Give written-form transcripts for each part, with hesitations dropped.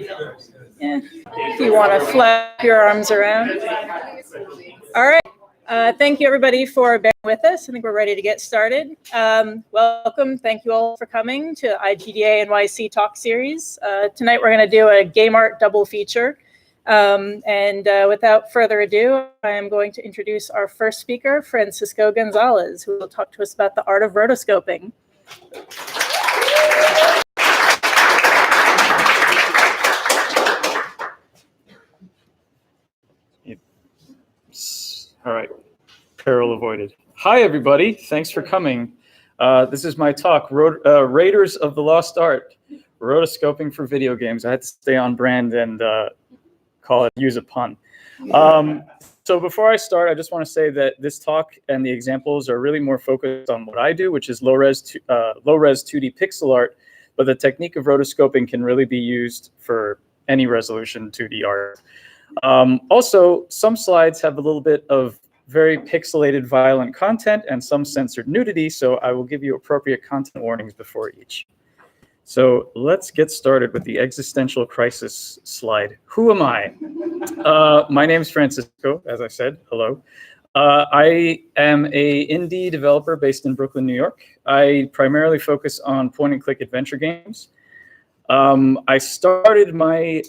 Yeah. If you want to flap your arms around. All right. Thank you, everybody, for bearing with us. I think we're ready to get started. Welcome. Thank you all for coming to IGDA NYC Talk Series. Tonight, we're going to do a game art double feature. Without further ado, I am going to introduce our first speaker, Francisco Gonzalez, who will talk to us about the art of rotoscoping. All right, peril avoided. Hi, everybody. Thanks for coming. This is my talk, Raiders of the Lost Art, Rotoscoping for Video Games. I had to stay on brand and use a pun. So before I start, I just want to say that this talk and the examples are really more focused on what I do, which is low-res 2D pixel art, but the technique of rotoscoping can really be used for any resolution 2D art. Also, some slides have a little bit of very pixelated, violent content and some censored nudity, so I will give you appropriate content warnings before each. So let's get started with the existential crisis slide. Who am I? My name is Francisco, as I said. Hello. I am an indie developer based in Brooklyn, New York. I primarily focus on point-and-click adventure games. I started my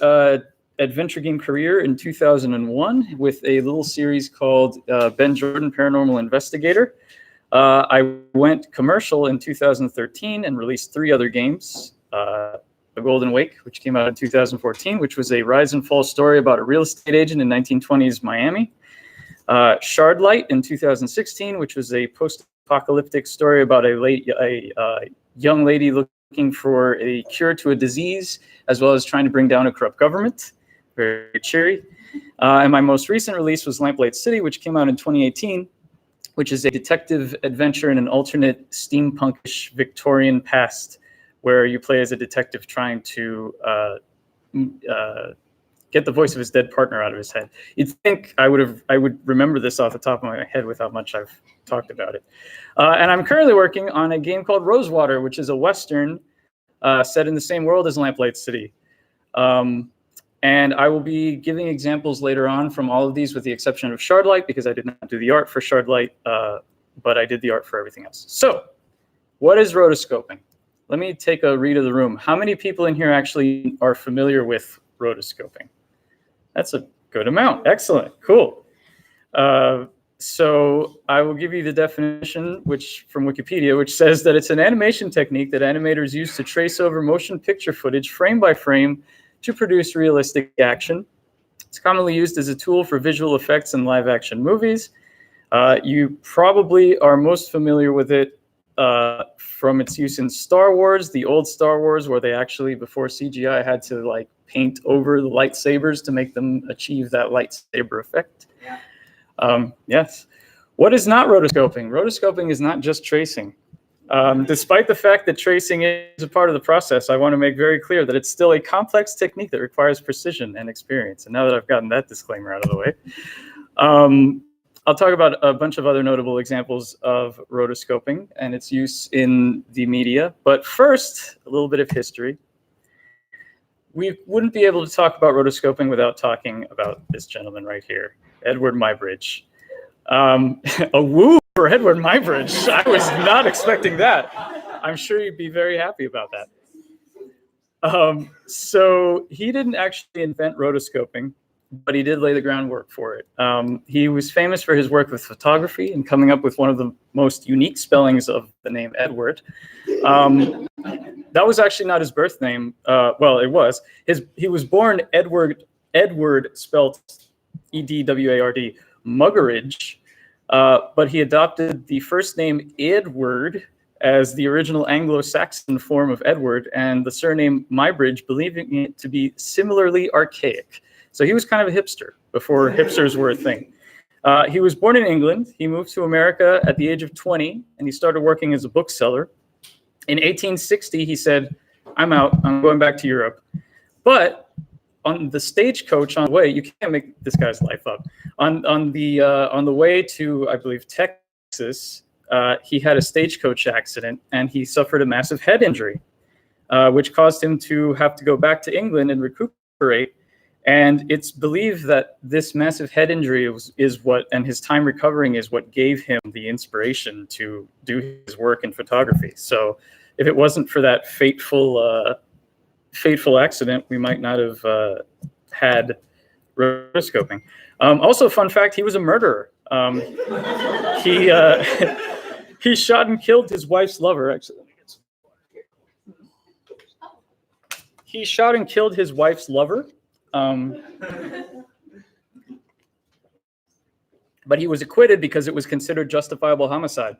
adventure game career in 2001 with a little series called Ben Jordan Paranormal Investigator. I went commercial in 2013 and released 3 other games. The Golden Wake, which came out in 2014, which was a rise and fall story about a real estate agent in 1920s Miami. Shardlight in 2016, which was a post-apocalyptic story about a young lady looking for a cure to a disease, as well as trying to bring down a corrupt government. Very cheery. And my most recent release was Lamplight City, which came out in 2018, which is a detective adventure in an alternate steampunkish Victorian past, where you play as a detective trying to get the voice of his dead partner out of his head. You'd think I would remember this off the top of my head with how much I've talked about it. And I'm currently working on a game called Rosewater, which is a Western set in the same world as Lamplight City. And I will be giving examples later on from all of these, with the exception of Shardlight, because I did not do the art for Shardlight, but I did the art for everything else. So, what is rotoscoping? Let me take a read of the room. How many people in here actually are familiar with rotoscoping? That's a good amount. Excellent. Cool. So I will give you the definition, from Wikipedia, which says that it's an animation technique that animators use to trace over motion picture footage frame by frame to produce realistic action. It's commonly used as a tool for visual effects in live action movies. You probably are most familiar with it from its use in Star Wars, the old Star Wars, where they actually, before CGI, had to paint over the lightsabers to make them achieve that lightsaber effect. Yeah. Yes. What is not rotoscoping? Rotoscoping is not just tracing. Despite the fact that tracing is a part of the process, I want to make very clear that it's still a complex technique that requires precision and experience. And now that I've gotten that disclaimer out of the way, I'll talk about a bunch of other notable examples of rotoscoping and its use in the media. But first, a little bit of history. We wouldn't be able to talk about rotoscoping without talking about this gentleman right here, Edward Muybridge. A woo for Edward Muybridge. I was not expecting that. I'm sure you'd be very happy about that. So he didn't actually invent rotoscoping, but he did lay the groundwork for it. He was famous for his work with photography and coming up with one of the most unique spellings of the name Edward. That was actually not his birth name. Well, it was. He was born Edward spelled E-D-W-A-R-D, Muggeridge, but he adopted the first name Edward as the original Anglo-Saxon form of Edward, and the surname Muybridge, believing it to be similarly archaic. So he was kind of a hipster before hipsters were a thing. He was born in England. He moved to America at the age of 20, and he started working as a bookseller. In 1860, he said, "I'm out. I'm going back to Europe." But on the stagecoach on the way, you can't make this guy's life up. On the way to, I believe, Texas, he had a stagecoach accident and he suffered a massive head injury. which caused him to have to go back to England and recuperate. And it's believed that this massive head injury and his time recovering is what gave him the inspiration to do his work in photography. So if it wasn't for that fateful accident, we might not have had rotoscoping. Also, fun fact, he was a murderer. He shot and killed his wife's lover. Actually, he shot and killed his wife's lover. But he was acquitted because it was considered justifiable homicide.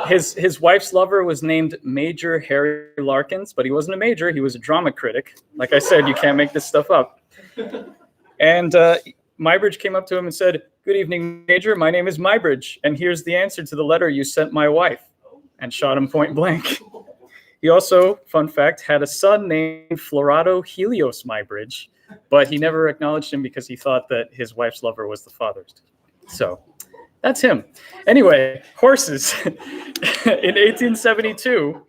His wife's lover was named Major Harry Larkins, but he wasn't a major. He was a drama critic. Like I said, you can't make this stuff up. And Muybridge came up to him and said, "Good evening, Major. My name is Muybridge, and here's the answer to the letter you sent my wife," and shot him point blank. He also, fun fact, had a son named Florado Helios Muybridge, but he never acknowledged him because he thought that his wife's lover was the father's. So that's him. Anyway, horses. In 1872,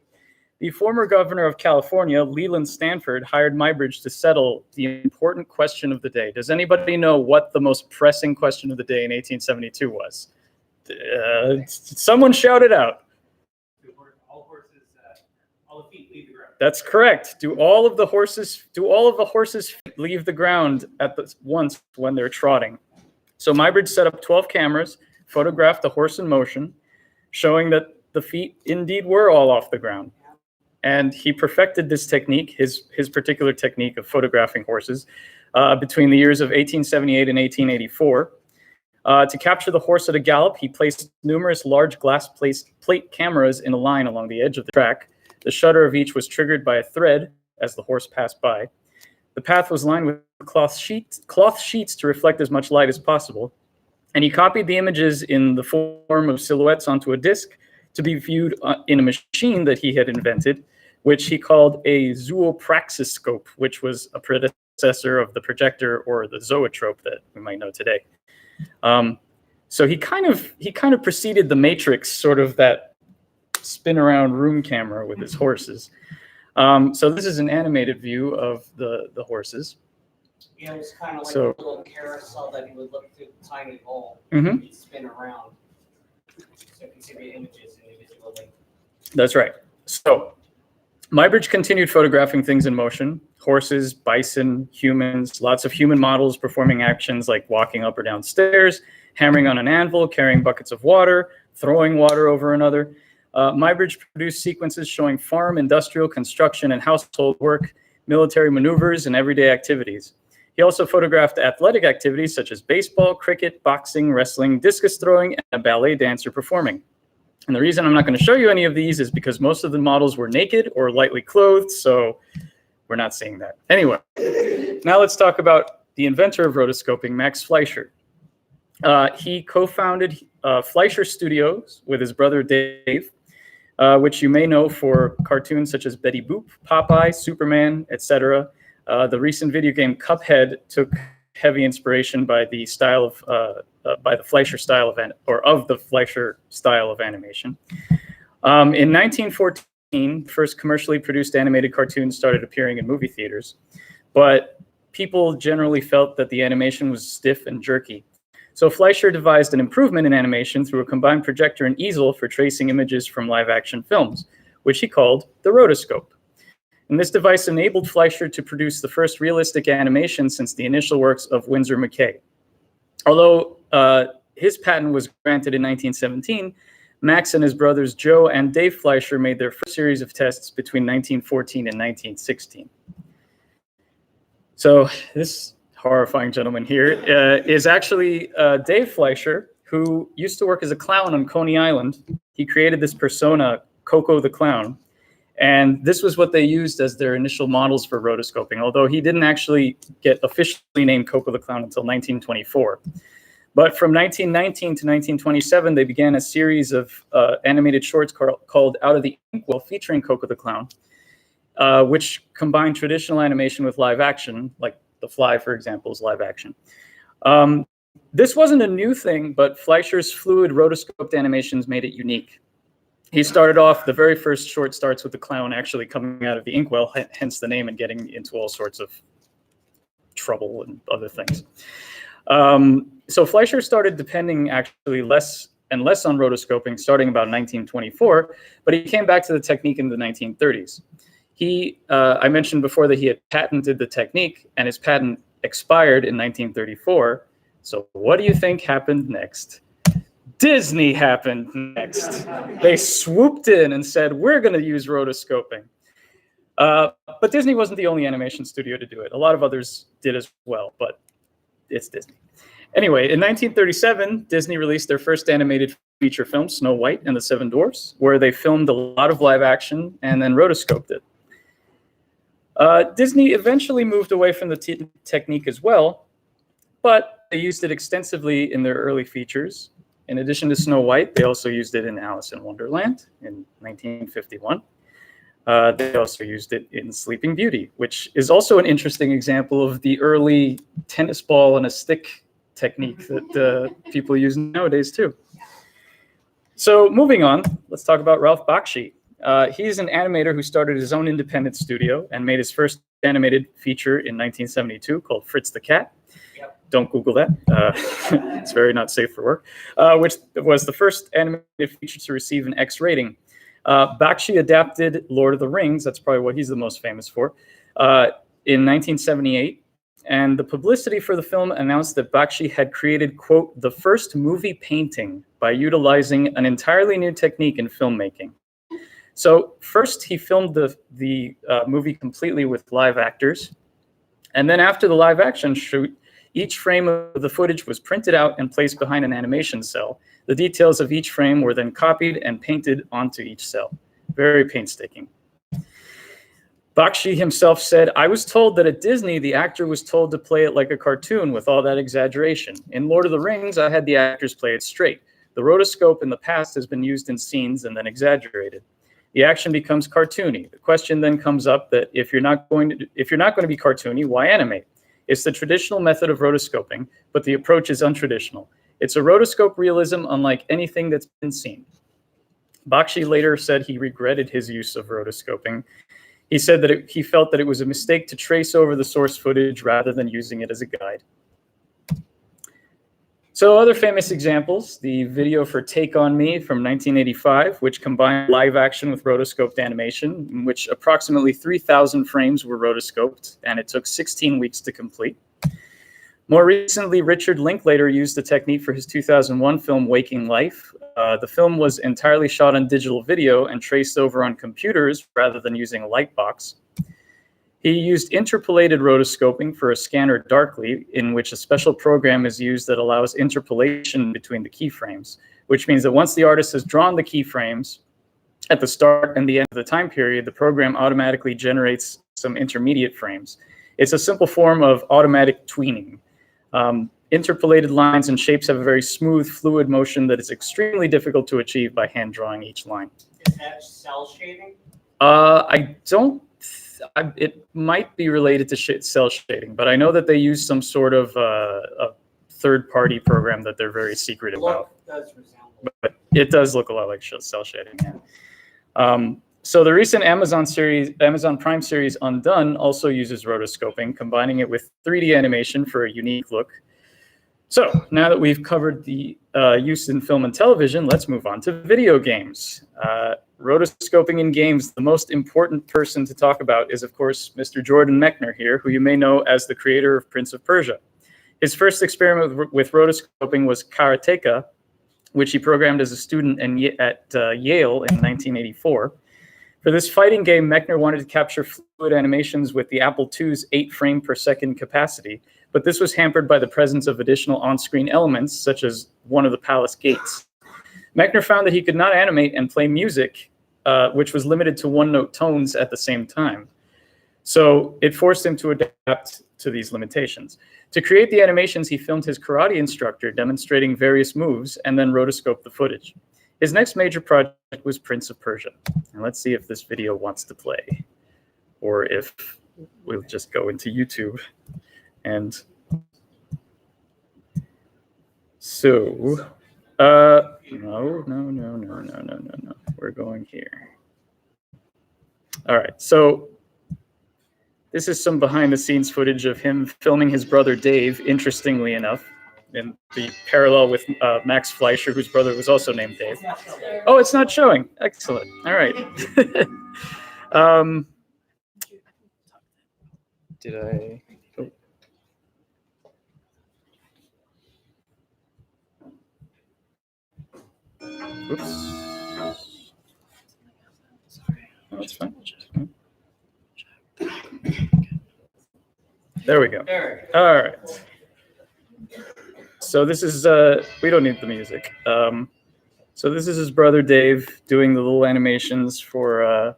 the former governor of California, Leland Stanford, hired Muybridge to settle the important question of the day. Does anybody know what the most pressing question of the day in 1872 was? Someone shout it out. That's correct. Do all of the horses leave the ground once when they're trotting? So Muybridge set up 12 cameras, photographed the horse in motion, showing that the feet indeed were all off the ground. And he perfected this technique, his particular technique of photographing horses, between the years of 1878 and 1884. To capture the horse at a gallop, he placed numerous large glass plate cameras in a line along the edge of the track. The shutter of each was triggered by a thread as the horse passed by. The path was lined with cloth sheets to reflect as much light as possible. And he copied the images in the form of silhouettes onto a disc to be viewed in a machine that he had invented, which he called a zoopraxiscope, which was a predecessor of the projector or the zoetrope that we might know today. So he kind of preceded the Matrix, sort of that spin around room camera with his horses. So this is an animated view of the horses. Yeah, it was kind of like So- a little carousel that he would look through the tiny hole Mhm. and he'd spin around. So you can see the images individually. That's right. So Muybridge continued photographing things in motion: horses, bison, humans, lots of human models performing actions like walking up or down stairs, hammering on an anvil, carrying buckets of water, throwing water over another. Muybridge produced sequences showing farm, industrial, construction, and household work, military maneuvers, and everyday activities. He also photographed athletic activities such as baseball, cricket, boxing, wrestling, discus throwing, and a ballet dancer performing. And the reason I'm not going to show you any of these is because most of the models were naked or lightly clothed, so we're not seeing that. Anyway, now let's talk about the inventor of rotoscoping, Max Fleischer. He co-founded Fleischer Studios with his brother Dave, which you may know for cartoons such as Betty Boop, Popeye, Superman, etc. The recent video game Cuphead took heavy inspiration by the style of the Fleischer style of the Fleischer style of animation. In 1914, first commercially produced animated cartoons started appearing in movie theaters, but people generally felt that the animation was stiff and jerky. So Fleischer devised an improvement in animation through a combined projector and easel for tracing images from live-action films, which he called the rotoscope. And this device enabled Fleischer to produce the first realistic animation since the initial works of Winsor McCay. Although his patent was granted in 1917, Max and his brothers Joe and Dave Fleischer made their first series of tests between 1914 and 1916. So this horrifying gentleman here is actually Dave Fleischer, who used to work as a clown on Coney Island. He created this persona, Coco the Clown, and this was what they used as their initial models for rotoscoping, although he didn't actually get officially named Coco the Clown until 1924. But from 1919 to 1927, they began a series of animated shorts called Out of the Inkwell, featuring Coco the Clown, which combined traditional animation with live action, like The Fly, for example, is live action. This wasn't a new thing, but Fleischer's fluid rotoscoped animations made it unique. He started off, the very first short starts with the clown actually coming out of the inkwell, hence the name, and getting into all sorts of trouble and other things. So Fleischer started depending actually less and less on rotoscoping starting about 1924, but he came back to the technique in the 1930s. I mentioned before that he had patented the technique, and his patent expired in 1934. So what do you think happened next? Disney happened next. They swooped in and said, we're going to use rotoscoping. But Disney wasn't the only animation studio to do it. A lot of others did as well, but it's Disney. Anyway, in 1937, Disney released their first animated feature film, Snow White and the Seven Dwarfs, where they filmed a lot of live action and then rotoscoped it. Disney eventually moved away from the technique as well, but they used it extensively in their early features. In addition to Snow White, they also used it in Alice in Wonderland in 1951. They also used it in Sleeping Beauty, which is also an interesting example of the early tennis ball and a stick technique that people use nowadays too. So moving on, let's talk about Ralph Bakshi. He's an animator who started his own independent studio and made his first animated feature in 1972 called Fritz the Cat. Yep. Don't Google that. It's very not safe for work, which was the first animated feature to receive an X rating. Bakshi adapted Lord of the Rings, that's probably what he's the most famous for, in 1978. And the publicity for the film announced that Bakshi had created, quote, the first movie painting by utilizing an entirely new technique in filmmaking. So first he filmed the movie completely with live actors. And then after the live action shoot, each frame of the footage was printed out and placed behind an animation cell. The details of each frame were then copied and painted onto each cell. Very painstaking. Bakshi himself said, I was told that at Disney, the actor was told to play it like a cartoon with all that exaggeration. In Lord of the Rings, I had the actors play it straight. The rotoscope in the past has been used in scenes and then exaggerated. The action becomes cartoony. The question then comes up that if you're not going to be cartoony, why animate? It's the traditional method of rotoscoping, but the approach is untraditional. It's a rotoscope realism unlike anything that's been seen. Bakshi later said he regretted his use of rotoscoping. He said that he felt that it was a mistake to trace over the source footage rather than using it as a guide. So other famous examples, the video for Take On Me from 1985, which combined live action with rotoscoped animation, in which approximately 3,000 frames were rotoscoped, and it took 16 weeks to complete. More recently, Richard Linklater used the technique for his 2001 film, Waking Life. The film was entirely shot on digital video and traced over on computers rather than using a light box. He used interpolated rotoscoping for a scanner darkly, in which a special program is used that allows interpolation between the keyframes, which means that once the artist has drawn the keyframes at the start and the end of the time period, the program automatically generates some intermediate frames. It's a simple form of automatic tweening. Interpolated lines and shapes have a very smooth, fluid motion that is extremely difficult to achieve by hand drawing each line. Is that cell shading? It might be related to cell shading, but I know that they use some sort of a third-party program that they're very secret about. Does resemble. But it does look a lot like cell shading. Yeah. So the recent Amazon Prime series Undone also uses rotoscoping, combining it with 3D animation for a unique look. So now that we've covered the use in film and television, let's move on to video games. Rotoscoping in games, the most important person to talk about is, of course, Mr. Jordan Mechner here, who you may know as the creator of Prince of Persia. His first experiment with rotoscoping was Karateka, which he programmed as a student at Yale in 1984. For this fighting game, Mechner wanted to capture fluid animations with the Apple II's 8 frame per second capacity, but this was hampered by the presence of additional on-screen elements, such as one of the palace gates. Mechner found that he could not animate and play music, which was limited to one-note tones at the same time. So it forced him to adapt to these limitations. To create the animations, he filmed his karate instructor demonstrating various moves and then rotoscoped the footage. His next major project was Prince of Persia. And let's see if this video wants to play, or if we'll just go into YouTube. And so, no. we're going here. All right, so this is some behind the scenes footage of him filming his brother Dave, interestingly enough, in the parallel with Max Fleischer, whose brother was also named Dave. Oh, it's not showing. Excellent. All right. Did I? Oh. Oops. Oh, that's fine. There we go. All right. So this is, we don't need the music. So this is his brother Dave doing the little animations for,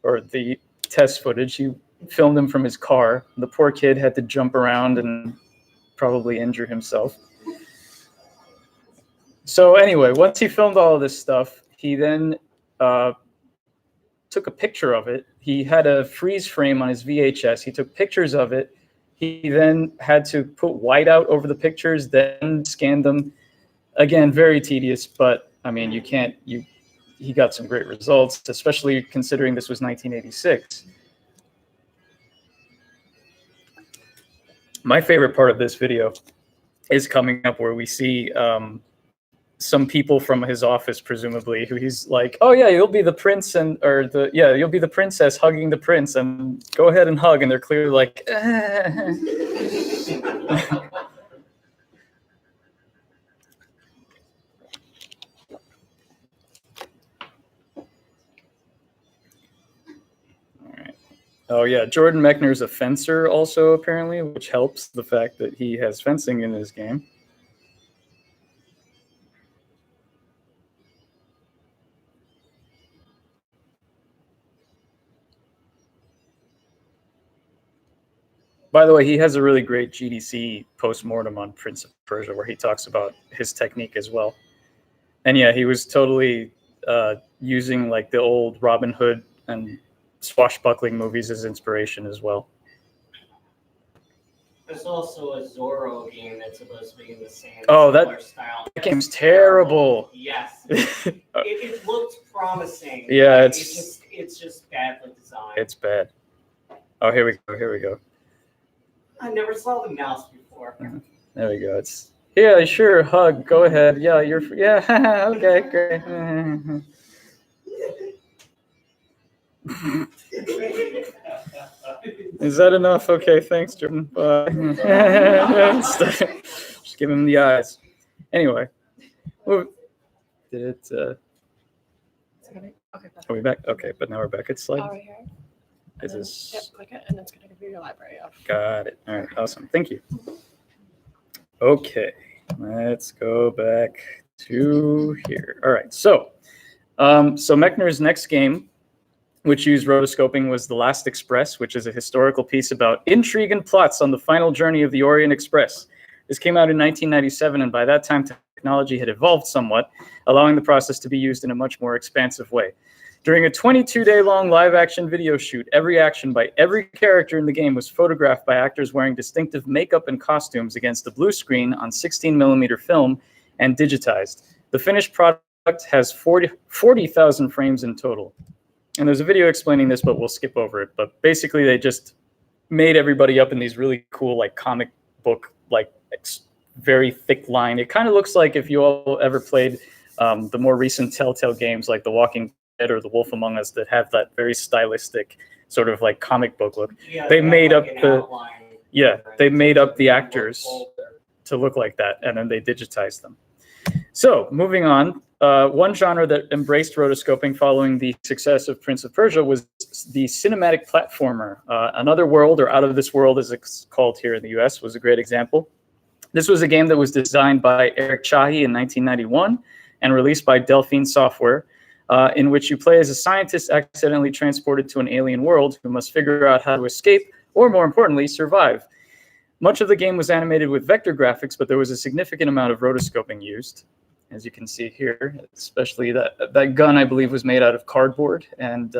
or the test footage. He filmed him from his car. The poor kid had to jump around and probably injure himself. So anyway, once he filmed all of this stuff, he then took a picture of it. He had a freeze frame on his VHS. He took pictures of it. He then had to put whiteout over the pictures, then scan them. Again, very tedious, but I mean, he got some great results, especially considering this was 1986. My favorite part of this video is coming up where we see some people from his office, presumably, who he's like, oh yeah, you'll be the prince you'll be the princess hugging the prince, and go ahead and hug, and they're clearly like, oh yeah, Jordan Mechner's a fencer also, apparently, which helps the fact that he has fencing in his game. By the way, he has a really great GDC postmortem on Prince of Persia where he talks about his technique as well. And yeah, he was totally using like the old Robin Hood and swashbuckling movies as inspiration as well. There's also a Zorro game that's supposed to be in the same that style. That game's terrible. Yes. it looked promising. Yeah, it's just badly designed. It's bad. Oh, here we go. Here we go. I never saw the mouse before. There we go. It's yeah, sure. Hug. Go ahead. Yeah, yeah. Okay, great. Is that enough? Okay, thanks, Jordan. Bye. Just give him the eyes. Anyway, did it? Okay, Are we back? Okay, but now we're back at slide. right here. Is this? Yep, click it, and it's going to give you your library of. Got it. All right, awesome. Thank you. Okay, let's go back to here. All right, so Mechner's next game, which used rotoscoping, was The Last Express, which is a historical piece about intrigue and plots on the final journey of the Orient Express. This came out in 1997, and by that time, technology had evolved somewhat, allowing the process to be used in a much more expansive way. During a 22-day-long live-action video shoot, every action by every character in the game was photographed by actors wearing distinctive makeup and costumes against a blue screen on 16mm film and digitized. The finished product has 40,000 frames in total. And there's a video explaining this, but we'll skip over it. But basically, they just made everybody up in these really cool, like, comic book, like, very thick line. It kind of looks like if you all ever played the more recent Telltale games, like The Walking Dead or The Wolf Among Us, that have that very stylistic sort of like comic book look. Yeah, they made up they made up the actors to look like that, and then they digitized them. So moving on, one genre that embraced rotoscoping following the success of Prince of Persia was the cinematic platformer. Another World, or Out of This World as it's called here in the US, was a great example. This was a game that was designed by Eric Chahi in 1991 and released by Delphine Software, in which you play as a scientist accidentally transported to an alien world who must figure out how to escape, or more importantly, survive. Much of the game was animated with vector graphics, but there was a significant amount of rotoscoping used, as you can see here, especially that gun, I believe, was made out of cardboard. And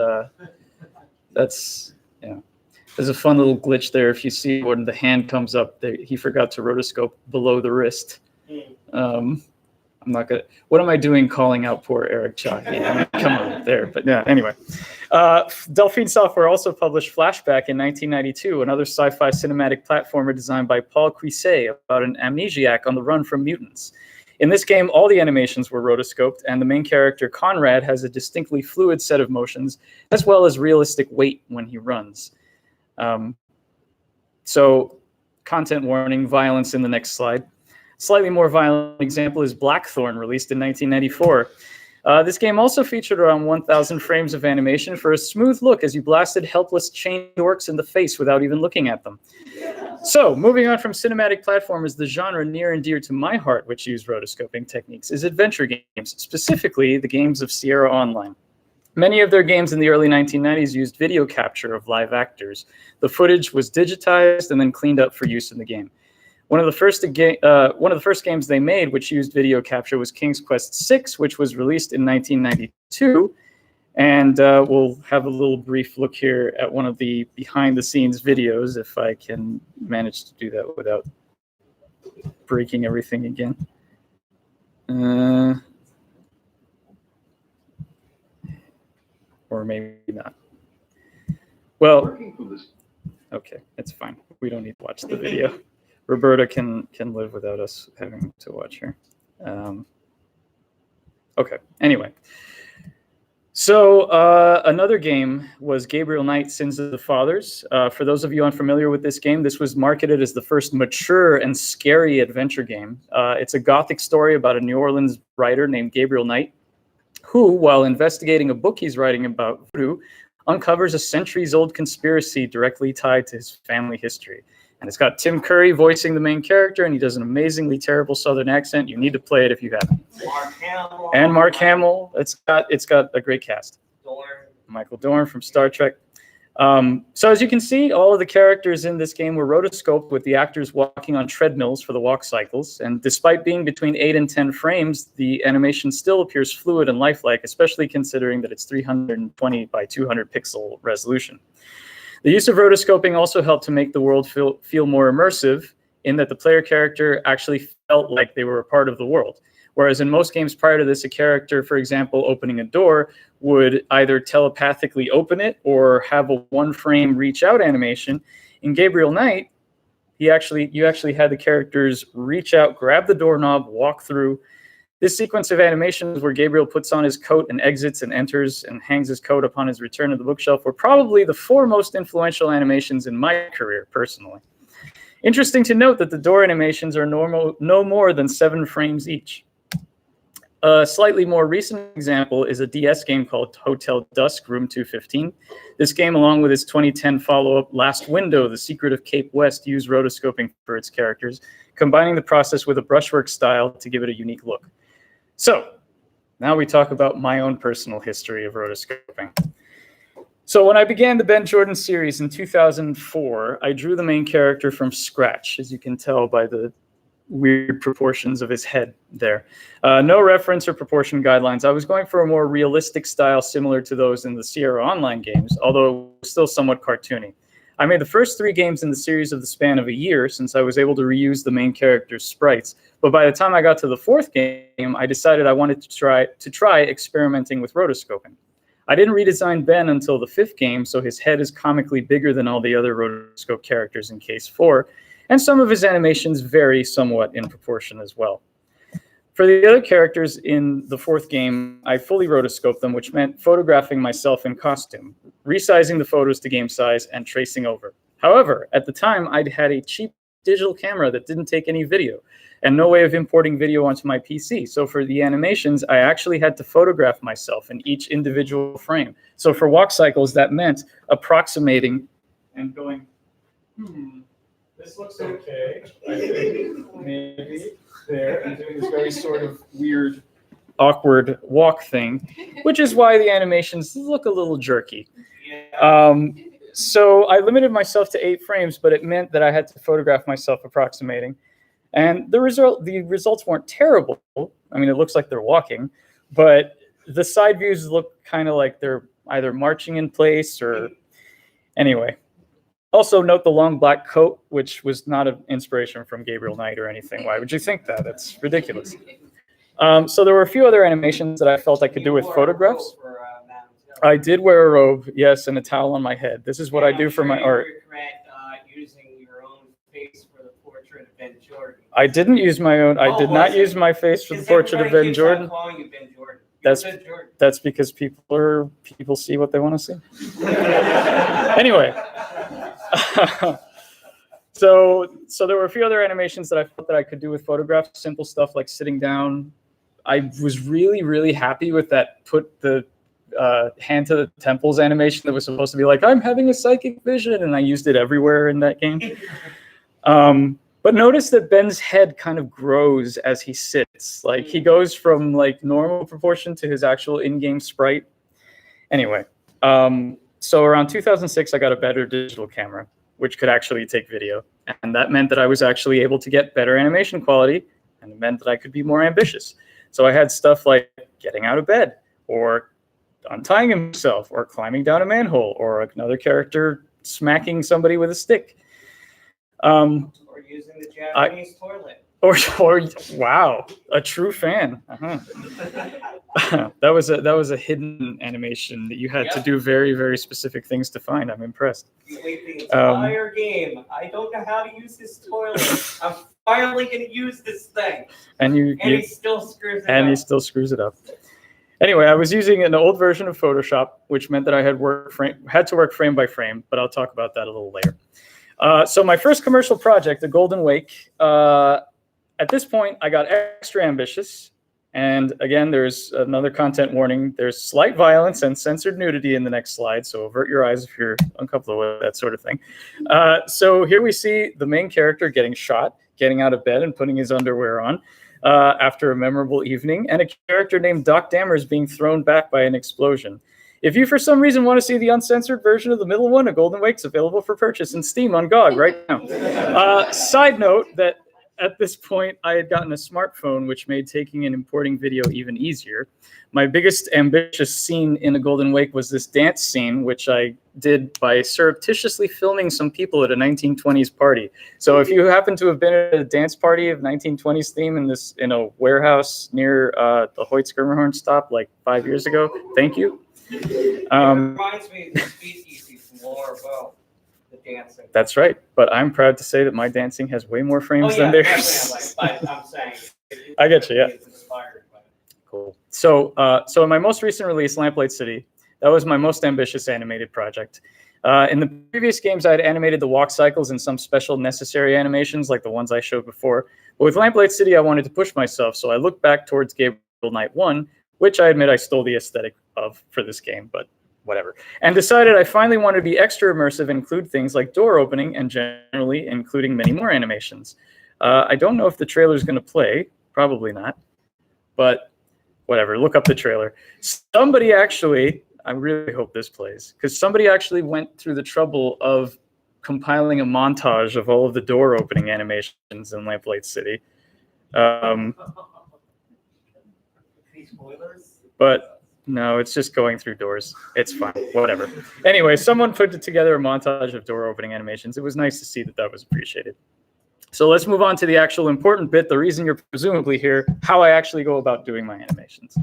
that's, yeah. There's a fun little glitch there. If you see when the hand comes up, he forgot to rotoscope below the wrist. I I'm not gonna. What am I doing calling out poor Eric Chahi? I mean, come on there. But yeah, anyway. Delphine Software also published Flashback in 1992, another sci-fi cinematic platformer designed by Paul Cuisset about an amnesiac on the run from mutants. In this game, all the animations were rotoscoped, and the main character, Conrad, has a distinctly fluid set of motions, as well as realistic weight when he runs. So, content warning, violence in the next slide. Slightly more violent example is Blackthorn, released in 1994. This game also featured around 1,000 frames of animation for a smooth look as you blasted helpless chained orcs in the face without even looking at them. So, moving on from cinematic platformers, the genre near and dear to my heart, which use rotoscoping techniques, is adventure games, specifically the games of Sierra Online. Many of their games in the early 1990s used video capture of live actors. The footage was digitized and then cleaned up for use in the game. One of the first games they made, which used video capture, was King's Quest VI, which was released in 1992. And we'll have a little brief look here at one of the behind-the-scenes videos, if I can manage to do that without breaking everything again. Or maybe not. Well, okay, it's fine. We don't need to watch the video. Roberta can live without us having to watch her. Okay, anyway. So another game was Gabriel Knight, Sins of the Fathers. For those of you unfamiliar with this game, this was marketed as the first mature and scary adventure game. It's a gothic story about a New Orleans writer named Gabriel Knight, who, while investigating a book he's writing about voodoo, uncovers a centuries-old conspiracy directly tied to his family history. And it's got Tim Curry voicing the main character, and he does an amazingly terrible Southern accent. You need to play it if you haven't. And Mark Hamill. It's got a great cast. Michael Dorn from Star Trek. So as you can see, all of the characters in this game were rotoscoped with the actors walking on treadmills for the walk cycles. And despite being between 8 and 10 frames, the animation still appears fluid and lifelike, especially considering that it's 320 by 200 pixel resolution. The use of rotoscoping also helped to make the world feel more immersive, in that the player character actually felt like they were a part of the world. Whereas in most games prior to this, a character, for example, opening a door, would either telepathically open it or have a one-frame reach-out animation. In Gabriel Knight, you actually had the characters reach out, grab the doorknob, walk through. This sequence of animations where Gabriel puts on his coat and exits and enters and hangs his coat upon his return to the bookshelf were probably the 4 most influential animations in my career, personally. Interesting to note that the door animations are no more than 7 frames each. A slightly more recent example is a DS game called Hotel Dusk, Room 215. This game, along with its 2010 follow-up Last Window, The Secret of Cape West, used rotoscoping for its characters, combining the process with a brushwork style to give it a unique look. So, now we talk about my own personal history of rotoscoping. So when I began the Ben Jordan series in 2004, I drew the main character from scratch, as you can tell by the weird proportions of his head there. No reference or proportion guidelines. I was going for a more realistic style similar to those in the Sierra Online games, although it was still somewhat cartoony. I made the first 3 games in the series of the span of a year, since I was able to reuse the main character's sprites. But by the time I got to the 4th game, I decided I wanted to try experimenting with rotoscoping. I didn't redesign Ben until the 5th game, so his head is comically bigger than all the other rotoscope characters in Case 4, and some of his animations vary somewhat in proportion as well. For the other characters in the 4th game, I fully rotoscoped them, which meant photographing myself in costume, resizing the photos to game size, and tracing over. However, at the time, I'd had a cheap digital camera that didn't take any video, and no way of importing video onto my PC. So for the animations, I actually had to photograph myself in each individual frame. So for walk cycles, that meant approximating and going, this looks okay, I think, maybe there, and doing this very sort of weird, awkward walk thing, which is why the animations look a little jerky. So I limited myself to 8 frames, but it meant that I had to photograph myself approximating. And the results weren't terrible. I mean, it looks like they're walking, but the side views look kind of like they're either marching in place or anyway. Also note the long black coat, which was not an inspiration from Gabriel Knight or anything. Why would you think that? That's ridiculous. So there were a few other animations that I felt I could do with You wore a photographs. robe for, Madam Hill. I did wear a robe, yes, and a towel on my head. This is what I And do I'm for sure my you art. regret using your own face for the portrait of Ben Jordan. I didn't use my own. I Oh, did not was it? use my face for the 'Cause portrait of everybody Ben keeps on Jordan. calling you Ben Jordan. That's- You're Ben Jordan. That's because people see what they want to see. Anyway, so there were a few other animations that I felt that I could do with photographs. Simple stuff like sitting down. I was really happy with that. Put the hand to the temples animation that was supposed to be like, I'm having a psychic vision, and I used it everywhere in that game. But notice that Ben's head kind of grows as he sits. Like he goes from like normal proportion to his actual in-game sprite. Anyway, so around 2006, I got a better digital camera, which could actually take video. And that meant that I was actually able to get better animation quality, and it meant that I could be more ambitious. So I had stuff like getting out of bed, or untying himself, or climbing down a manhole, or another character smacking somebody with a stick. Or using the Japanese toilet. Or wow, a true fan. That was a hidden animation that you had to do very specific things to find. I'm impressed. You wait the entire game. I don't know how to use this toilet. I'm finally going to use this thing. And he still screws it up. And he still screws it up. Anyway, I was using an old version of Photoshop, which meant that I had to work frame by frame, but I'll talk about that a little later. So my first commercial project, The Golden Wake, at this point, I got extra ambitious. And again, there's another content warning. There's slight violence and censored nudity in the next slide, so avert your eyes if you're uncomfortable with that sort of thing. So here we see the main character getting shot, getting out of bed and putting his underwear on after a memorable evening, and a character named Doc Dammers being thrown back by an explosion. If you, for some reason, want to see the uncensored version of the middle one, A Golden Wake's available for purchase in Steam on GOG right now. Side note that at this point, I had gotten a smartphone, which made taking and importing video even easier. My biggest ambitious scene in A Golden Wake was this dance scene, which I did by surreptitiously filming some people at a 1920s party. So if you happen to have been at a dance party of 1920s theme in a warehouse near the Hoyt Skirmerhorn stop like 5 years ago, thank you. It reminds me of the speakeasy from Laura Bow, the dancing. That's right, but I'm proud to say that my dancing has way more frames than theirs. Definitely, but I'm saying. I get you, yeah. It's inspired by it. Cool. So in my most recent release, Lamplight City, that was my most ambitious animated project. In the previous games, I had animated the walk cycles and some special necessary animations like the ones I showed before. But with Lamplight City, I wanted to push myself, so I looked back towards Gabriel Knight 1, which I admit I stole the aesthetic of for this game, but whatever. And decided I finally wanted to be extra immersive and include things like door opening and generally including many more animations. I don't know if the trailer is going to play, probably not, but whatever, look up the trailer. Somebody actually, I really hope this plays, because somebody actually went through the trouble of compiling a montage of all of the door opening animations in Lamplight City. Spoilers? But no, it's just going through doors. It's fine, whatever. Anyway, someone put together a montage of door opening animations. It was nice to see that that was appreciated. So let's move on to the actual important bit, the reason you're presumably here, how I actually go about doing my animations.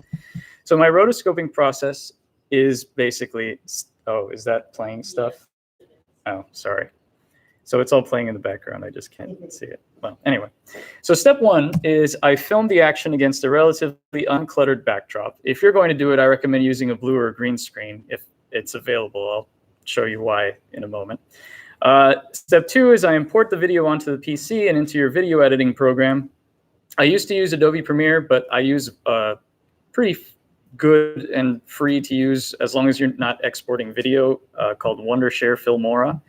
So my rotoscoping process is basically, oh, is that playing stuff? Oh, sorry. So it's all playing in the background. I just can't see it. Well, anyway. So step one is I film the action against a relatively uncluttered backdrop. If you're going to do it, I recommend using a blue or a green screen if it's available. I'll show you why in a moment. Step two is I import the video onto the PC and into your video editing program. I used to use Adobe Premiere, but I use a pretty good and free to use as long as you're not exporting video called Wondershare Filmora.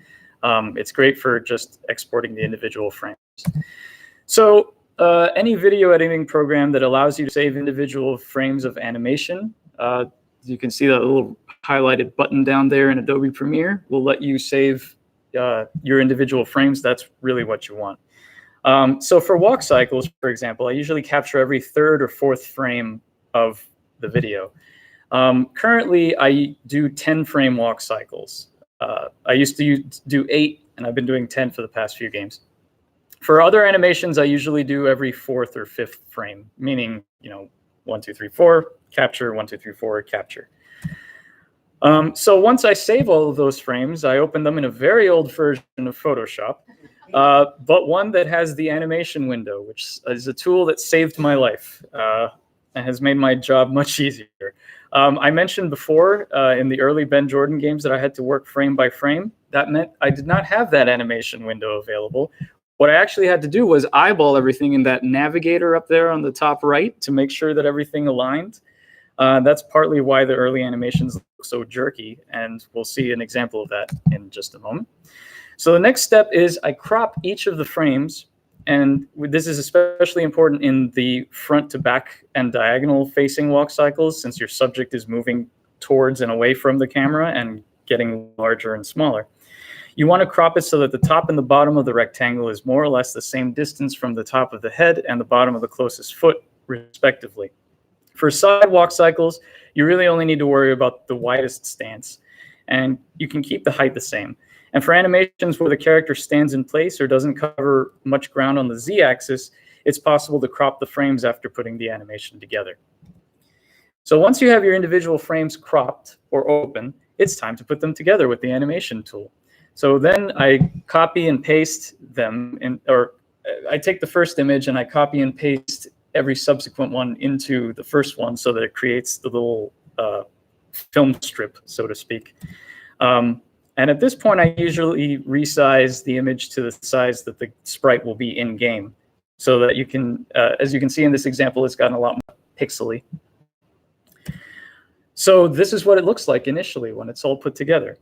It's great for just exporting the individual frames. So any video editing program that allows you to save individual frames of animation, you can see that little highlighted button down there in Adobe Premiere will let you save your individual frames. That's really what you want. So for walk cycles, for example, I usually capture every third or fourth frame of the video. Currently, I do 10-frame walk cycles. I used to do 8, and I've been doing 10 for the past few games. For other animations, I usually do every 4th or 5th frame, meaning, 1, 2, 3, 4, capture, 1, 2, 3, 4, capture. So once I save all of those frames, I open them in a very old version of Photoshop, but one that has the animation window, which is a tool that saved my life and has made my job much easier. I mentioned before in the early Ben Jordan games that I had to work frame by frame. That meant I did not have that animation window available. What I actually had to do was eyeball everything in that navigator up there on the top right to make sure that everything aligned. That's partly why the early animations look so jerky, and we'll see an example of that in just a moment. So the next step is I crop each of the frames, and this is especially important in the front to back and diagonal facing walk cycles, since your subject is moving towards and away from the camera and getting larger and smaller. You want to crop it so that the top and the bottom of the rectangle is more or less the same distance from the top of the head and the bottom of the closest foot, respectively. For side walk cycles, you really only need to worry about the widest stance, and you can keep the height the same. And for animations where the character stands in place or doesn't cover much ground on the z-axis, it's possible to crop the frames after putting the animation together. So once you have your individual frames cropped or open, it's time to put them together with the animation tool. So then I copy and paste them, or I take the first image and I copy and paste every subsequent one into the first one so that it creates the little film strip, so to speak. And at this point, I usually resize the image to the size that the sprite will be in game, so that you can, as you can see in this example, it's gotten a lot more pixely. So this is what it looks like initially when it's all put together.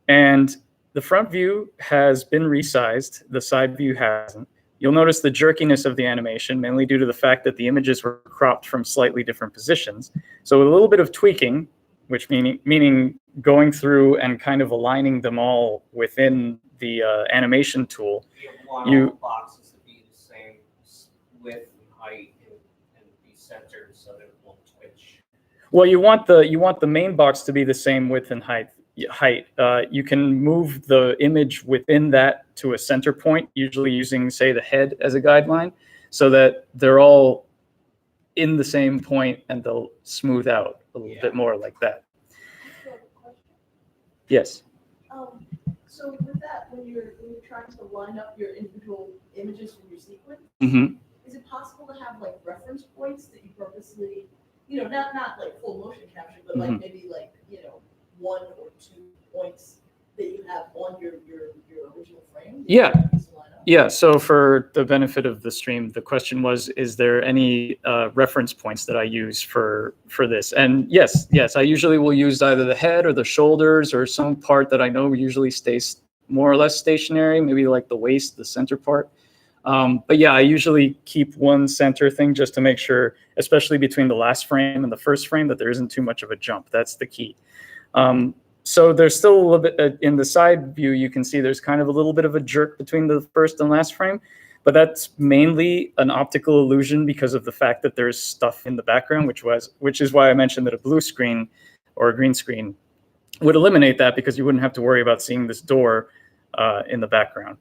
And the front view has been resized, the side view hasn't. You'll notice the jerkiness of the animation, mainly due to the fact that the images were cropped from slightly different positions. So with a little bit of tweaking, which meaning going through and kind of aligning them all within the animation tool. You want all the boxes to be the same width and height and be centered so that it won't twitch. Well, you want the main box to be the same width and height. You can move the image within that to a center point, usually using, say, the head as a guideline, so that they're all in the same point and they'll smooth out a little bit more like that. Yes. So with that, when you're trying to line up your individual images from your sequence, is it possible to have like reference points that you purposely, not like full motion capture, but like maybe like 1 or 2 points that you have on your original frame? Yeah. So for the benefit of the stream, the question was, is there any reference points that I use for this? And yes, I usually will use either the head or the shoulders or some part that I know usually stays more or less stationary, maybe like the waist, the center part. But yeah, I usually keep one center thing just to make sure, especially between the last frame and the first frame, that there isn't too much of a jump. That's the key. So there's still a little bit in the side view, you can see there's kind of a little bit of a jerk between the first and last frame, but that's mainly an optical illusion because of the fact that there's stuff in the background, which is why I mentioned that a blue screen or a green screen would eliminate that, because you wouldn't have to worry about seeing this door in the background.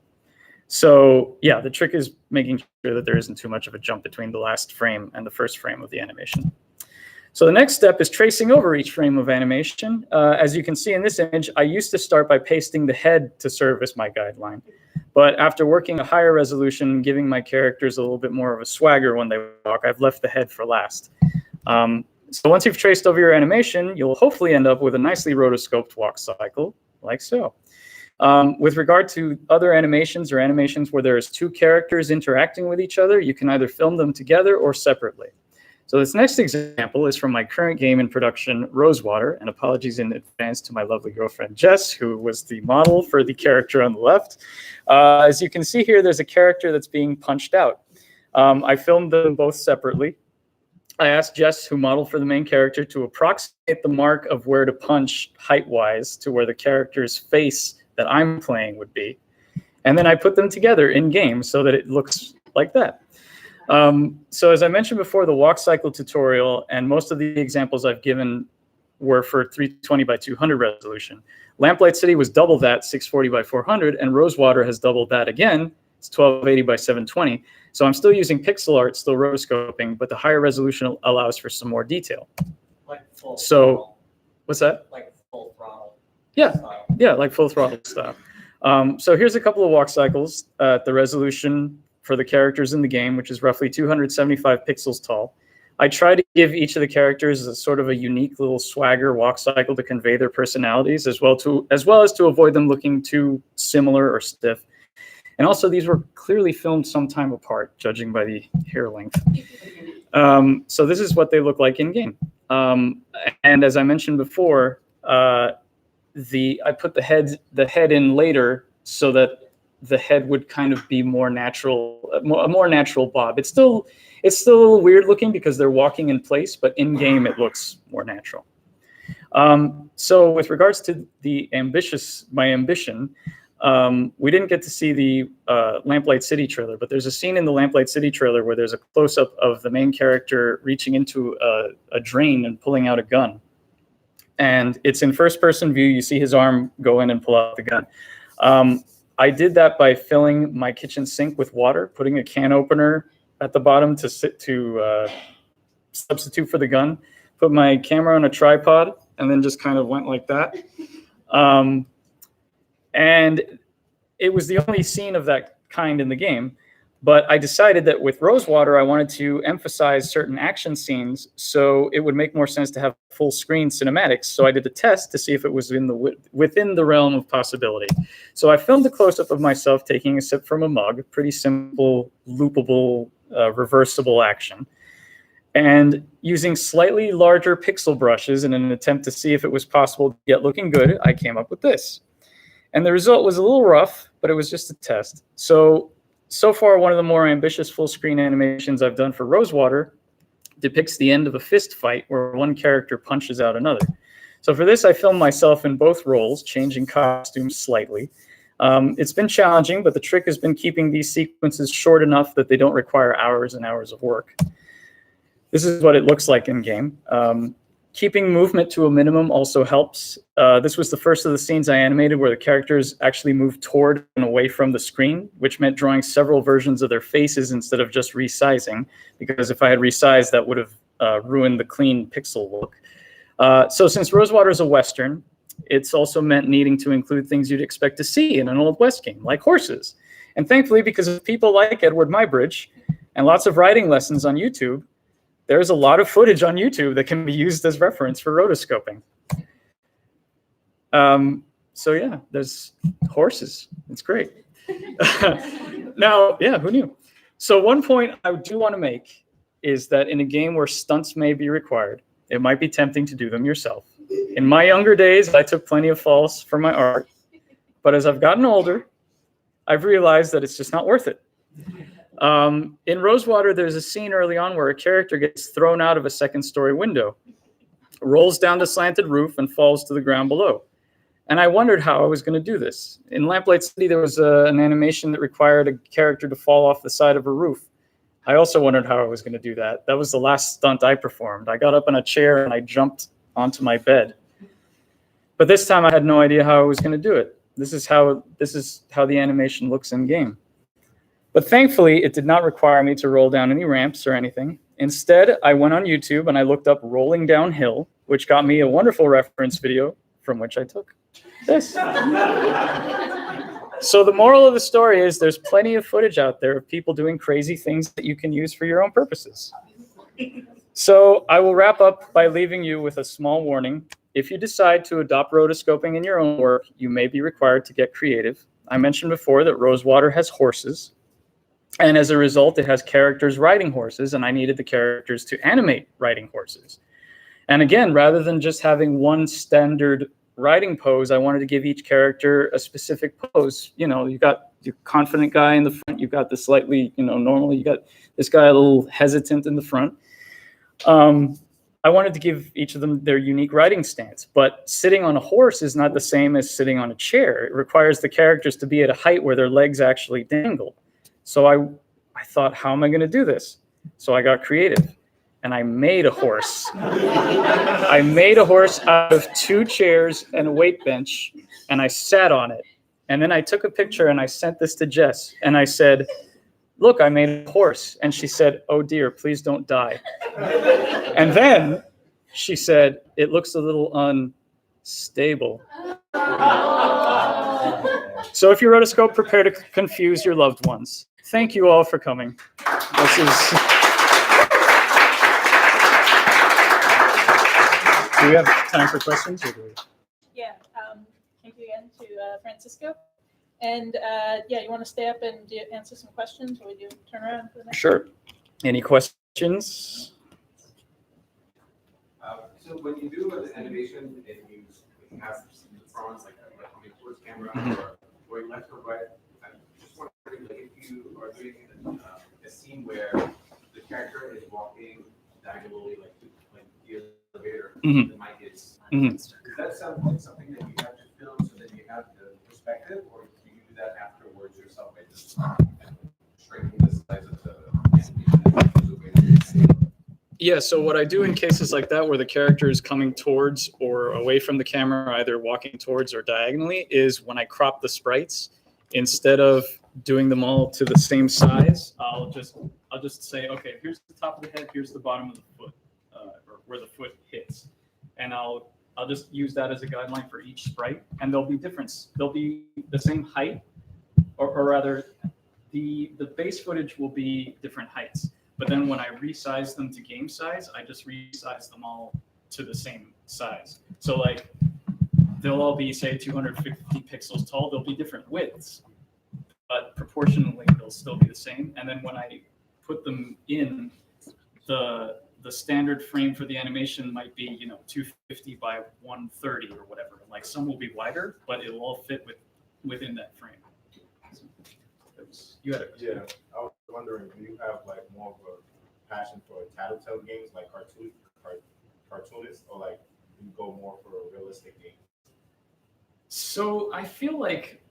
So yeah, the trick is making sure that there isn't too much of a jump between the last frame and the first frame of the animation. So the next step is tracing over each frame of animation. As you can see in this image, I used to start by pasting the head to serve as my guideline. But after working a higher resolution, giving my characters a little bit more of a swagger when they walk, I've left the head for last. So once you've traced over your animation, you'll hopefully end up with a nicely rotoscoped walk cycle, like so. With regard to other animations or animations where there's 2 characters interacting with each other, you can either film them together or separately. So this next example is from my current game in production, Rosewater, and apologies in advance to my lovely girlfriend, Jess, who was the model for the character on the left. As you can see here, there's a character that's being punched out. I filmed them both separately. I asked Jess, who modeled for the main character, to approximate the mark of where to punch height-wise to where the character's face that I'm playing would be. And then I put them together in game so that it looks like that. So as I mentioned before, the walk cycle tutorial and most of the examples I've given were for 320 by 200 resolution. Lamplight City was double that, 640 by 400, and Rosewater has doubled that again, It's 1280 by 720. So I'm still using pixel art, still rotoscoping, but the higher resolution allows for some more detail. Like full So, throttle, what's that? like full throttle. Yeah. style. Yeah, like full throttle style. So here's a couple of walk cycles at the resolution for the characters in the game, which is roughly 275 pixels tall. I try to give each of the characters a sort of a unique little swagger walk cycle to convey their personalities, as well as to avoid them looking too similar or stiff. And also, these were clearly filmed some time apart, judging by the hair length. So this is what they look like in game. And as I mentioned before, I put the head in later so that the head would kind of be more natural, a more natural bob. It's still a little weird looking because they're walking in place, but in game it looks more natural. So with regards to my ambition, we didn't get to see the Lamplight City trailer, but there's a scene in the Lamplight City trailer where there's a close-up of the main character reaching into a drain and pulling out a gun. And it's in first-person view. You see his arm go in and pull out the gun. I did that by filling my kitchen sink with water, putting a can opener at the bottom to substitute for the gun, put my camera on a tripod, and then just kind of went like that. And it was the only scene of that kind in the game. But I decided that with Rosewater, I wanted to emphasize certain action scenes, so it would make more sense to have full screen cinematics. So I did a test to see if it was within the realm of possibility. So I filmed a close-up of myself taking a sip from a mug, pretty simple, loopable, reversible action. And using slightly larger pixel brushes in an attempt to see if it was possible to get looking good, I came up with this. And the result was a little rough, but it was just a test. So far, one of the more ambitious full-screen animations I've done for Rosewater depicts the end of a fist fight where one character punches out another. So for this, I filmed myself in both roles, changing costumes slightly. It's been challenging, but the trick has been keeping these sequences short enough that they don't require hours and hours of work. This is what it looks like in game. Keeping movement to a minimum also helps. This was the first of the scenes I animated where the characters actually moved toward and away from the screen, which meant drawing several versions of their faces instead of just resizing, because if I had resized, that would have ruined the clean pixel look. So since Rosewater is a Western, it's also meant needing to include things you'd expect to see in an Old West game, like horses. And thankfully, because of people like Edward Muybridge and lots of riding lessons on YouTube, there's a lot of footage on YouTube that can be used as reference for rotoscoping. So yeah, there's horses. It's great. Now, yeah, who knew? So one point I do want to make is that in a game where stunts may be required, it might be tempting to do them yourself. In my younger days, I took plenty of falls for my art, but as I've gotten older, I've realized that it's just not worth it. In Rosewater, there's a scene early on where a character gets thrown out of a second-story window, rolls down the slanted roof, and falls to the ground below. And I wondered how I was going to do this. In Lamplight City, there was an animation that required a character to fall off the side of a roof. I also wondered how I was going to do that. That was the last stunt I performed. I got up in a chair and I jumped onto my bed. But this time I had no idea how I was going to do it. This is how the animation looks in game. But thankfully, it did not require me to roll down any ramps or anything. Instead, I went on YouTube and I looked up rolling downhill, which got me a wonderful reference video from which I took this. So the moral of the story is there's plenty of footage out there of people doing crazy things that you can use for your own purposes. So I will wrap up by leaving you with a small warning. If you decide to adopt rotoscoping in your own work, you may be required to get creative. I mentioned before that Rosewater has horses. And as a result, it has characters riding horses, and I needed the characters to animate riding horses. And again, rather than just having one standard riding pose, I wanted to give each character a specific pose. You know, you got your confident guy in the front, you've got the slightly, normal, you got this guy a little hesitant in the front. I wanted to give each of them their unique riding stance, but sitting on a horse is not the same as sitting on a chair. It requires the characters to be at a height where their legs actually dangle. So I thought, how am I going to do this? So I got creative, and I made a horse. I made a horse out of 2 chairs and a weight bench, and I sat on it. And then I took a picture and I sent this to Jess and I said, look, I made a horse. And she said, oh dear, please don't die. And then she said, it looks a little unstable. So if you rotoscope, prepare to confuse your loved ones. Thank you all for coming. This is... Do we have time for questions? Or do we... Yeah, thank you again to Francisco. And yeah, you want to stay up and answer some questions, or we do turn around for the next? Sure. Any questions? So when you do an animation and you have the prompts like coming towards camera or going left or right, I'm just wondering like, if you are doing a scene where the character is walking diagonally like the elevator, the mic is. Does that sound like something that you have to film so that you have the perspective, or do you do that afterwards yourself by just shrinking the size of the animation? Yeah, so what I do in cases like that where the character is coming towards or away from the camera, either walking towards or diagonally, is when I crop the sprites, instead of doing them all to the same size, I'll just say, okay, here's the top of the head, here's the bottom of the foot, or where the foot hits. And I'll just use that as a guideline for each sprite, and there'll be difference. They'll be the same height, or rather, the base footage will be different heights. But then when I resize them to game size, I just resize them all to the same size. So like, they'll all be, say, 250 pixels tall. They'll be different widths, but proportionally, they'll still be the same. And then when I put them in, the standard frame for the animation might be, 250 by 130 or whatever. Like some will be wider, but it'll all fit within that frame. You had a Yeah, I was wondering, do you have like more of a passion for tattletale games like cartoonists, or like you go more for a realistic game? So I feel like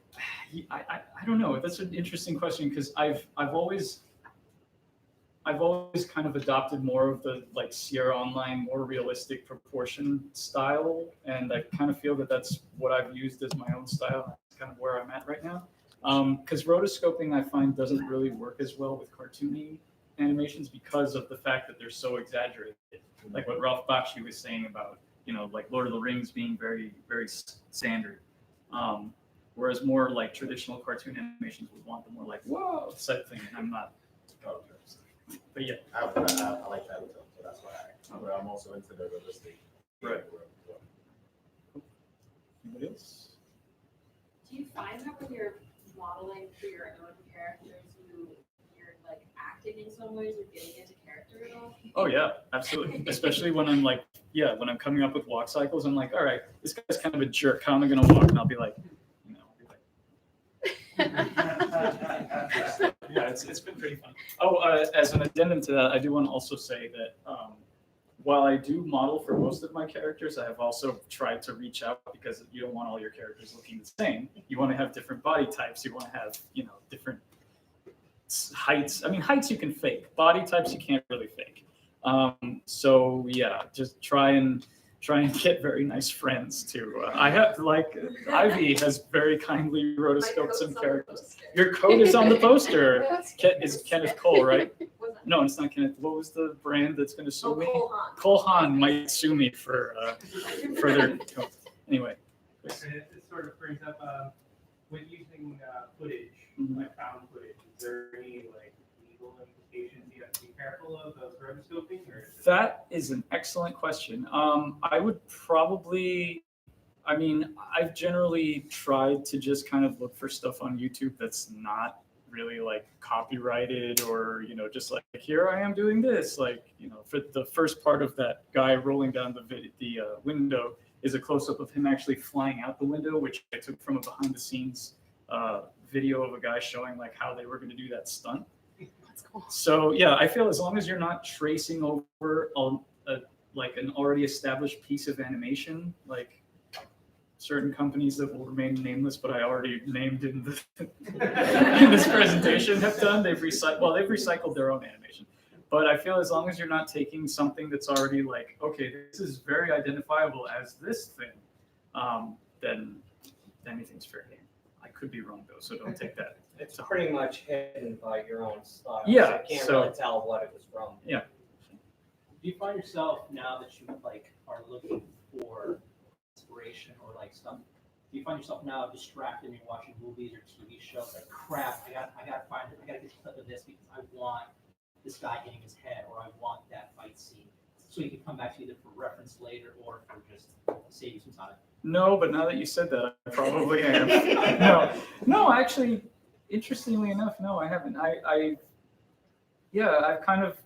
I don't know. That's an interesting question because I've always kind of adopted more of the like Sierra Online, more realistic proportion style, and I kind of feel that that's what I've used as my own style. That's kind of where I'm at right now. Because rotoscoping, I find, doesn't really work as well with cartoony animations because of the fact that they're so exaggerated. Like what Ralph Bakshi was saying about, like Lord of the Rings being very, very standard. Whereas more like traditional cartoon animations would want the more like, whoa, type thing. And I'm not. But yeah. I like tattletale, so that's why I'm also into the realistic. Right. Anybody else? Do you find that when you're modeling for your own characters, you're like acting in some ways or getting into character at all? Oh yeah, absolutely. Especially when I'm like, when I'm coming up with walk cycles, I'm like, all right, this guy's kind of a jerk. How am I going to walk? And I'll be like, yeah, it's been pretty fun. Oh, as an addendum to that, I do want to also say that while I do model for most of my characters, I have also tried to reach out because you don't want all your characters looking the same. You want to have different body types. You want to have, different heights. I mean, heights you can fake. Body types you can't really fake. So yeah, just try and get very nice friends too. I have Ivy has very kindly rotoscoped some characters. Your code is on the poster. It's Kenneth Cole, right? No, it's not Kenneth. What was the brand that's going to sue me? Cole Haan might sue me for their code. Anyway. It sort of brings up when using footage, like found footage. Is there any legal implications you have to be careful of rotoscoping? That is an excellent question. I would probably, I've generally tried to just kind of look for stuff on YouTube that's not really like copyrighted or, just like, here I am doing this. For the first part of that guy rolling down the window is a close-up of him actually flying out the window, which I took from a behind-the-scenes video of a guy showing like how they were going to do that stunt. So yeah, I feel as long as you're not tracing over an already established piece of animation, like certain companies that will remain nameless, but I already named in this presentation have done, they've recycled their own animation. But I feel as long as you're not taking something that's already like, okay, this is very identifiable as this thing, then anything's fair game. I could be wrong though, so don't take that. It's pretty much hidden by your own style. Yeah, So you can't so- really tell what it was from. Yeah. Do you find yourself now that you like are looking for inspiration or like stuff? Do you find yourself now distracted when you're watching movies or TV shows? Like, crap, I gotta find it. I gotta get a clip of this because I want this guy getting his head, or I want that fight scene, so you can come back to either for reference later or for just save you some time. No, but now that you said that, I probably am. No, actually, interestingly enough, no, I haven't. I've kind of,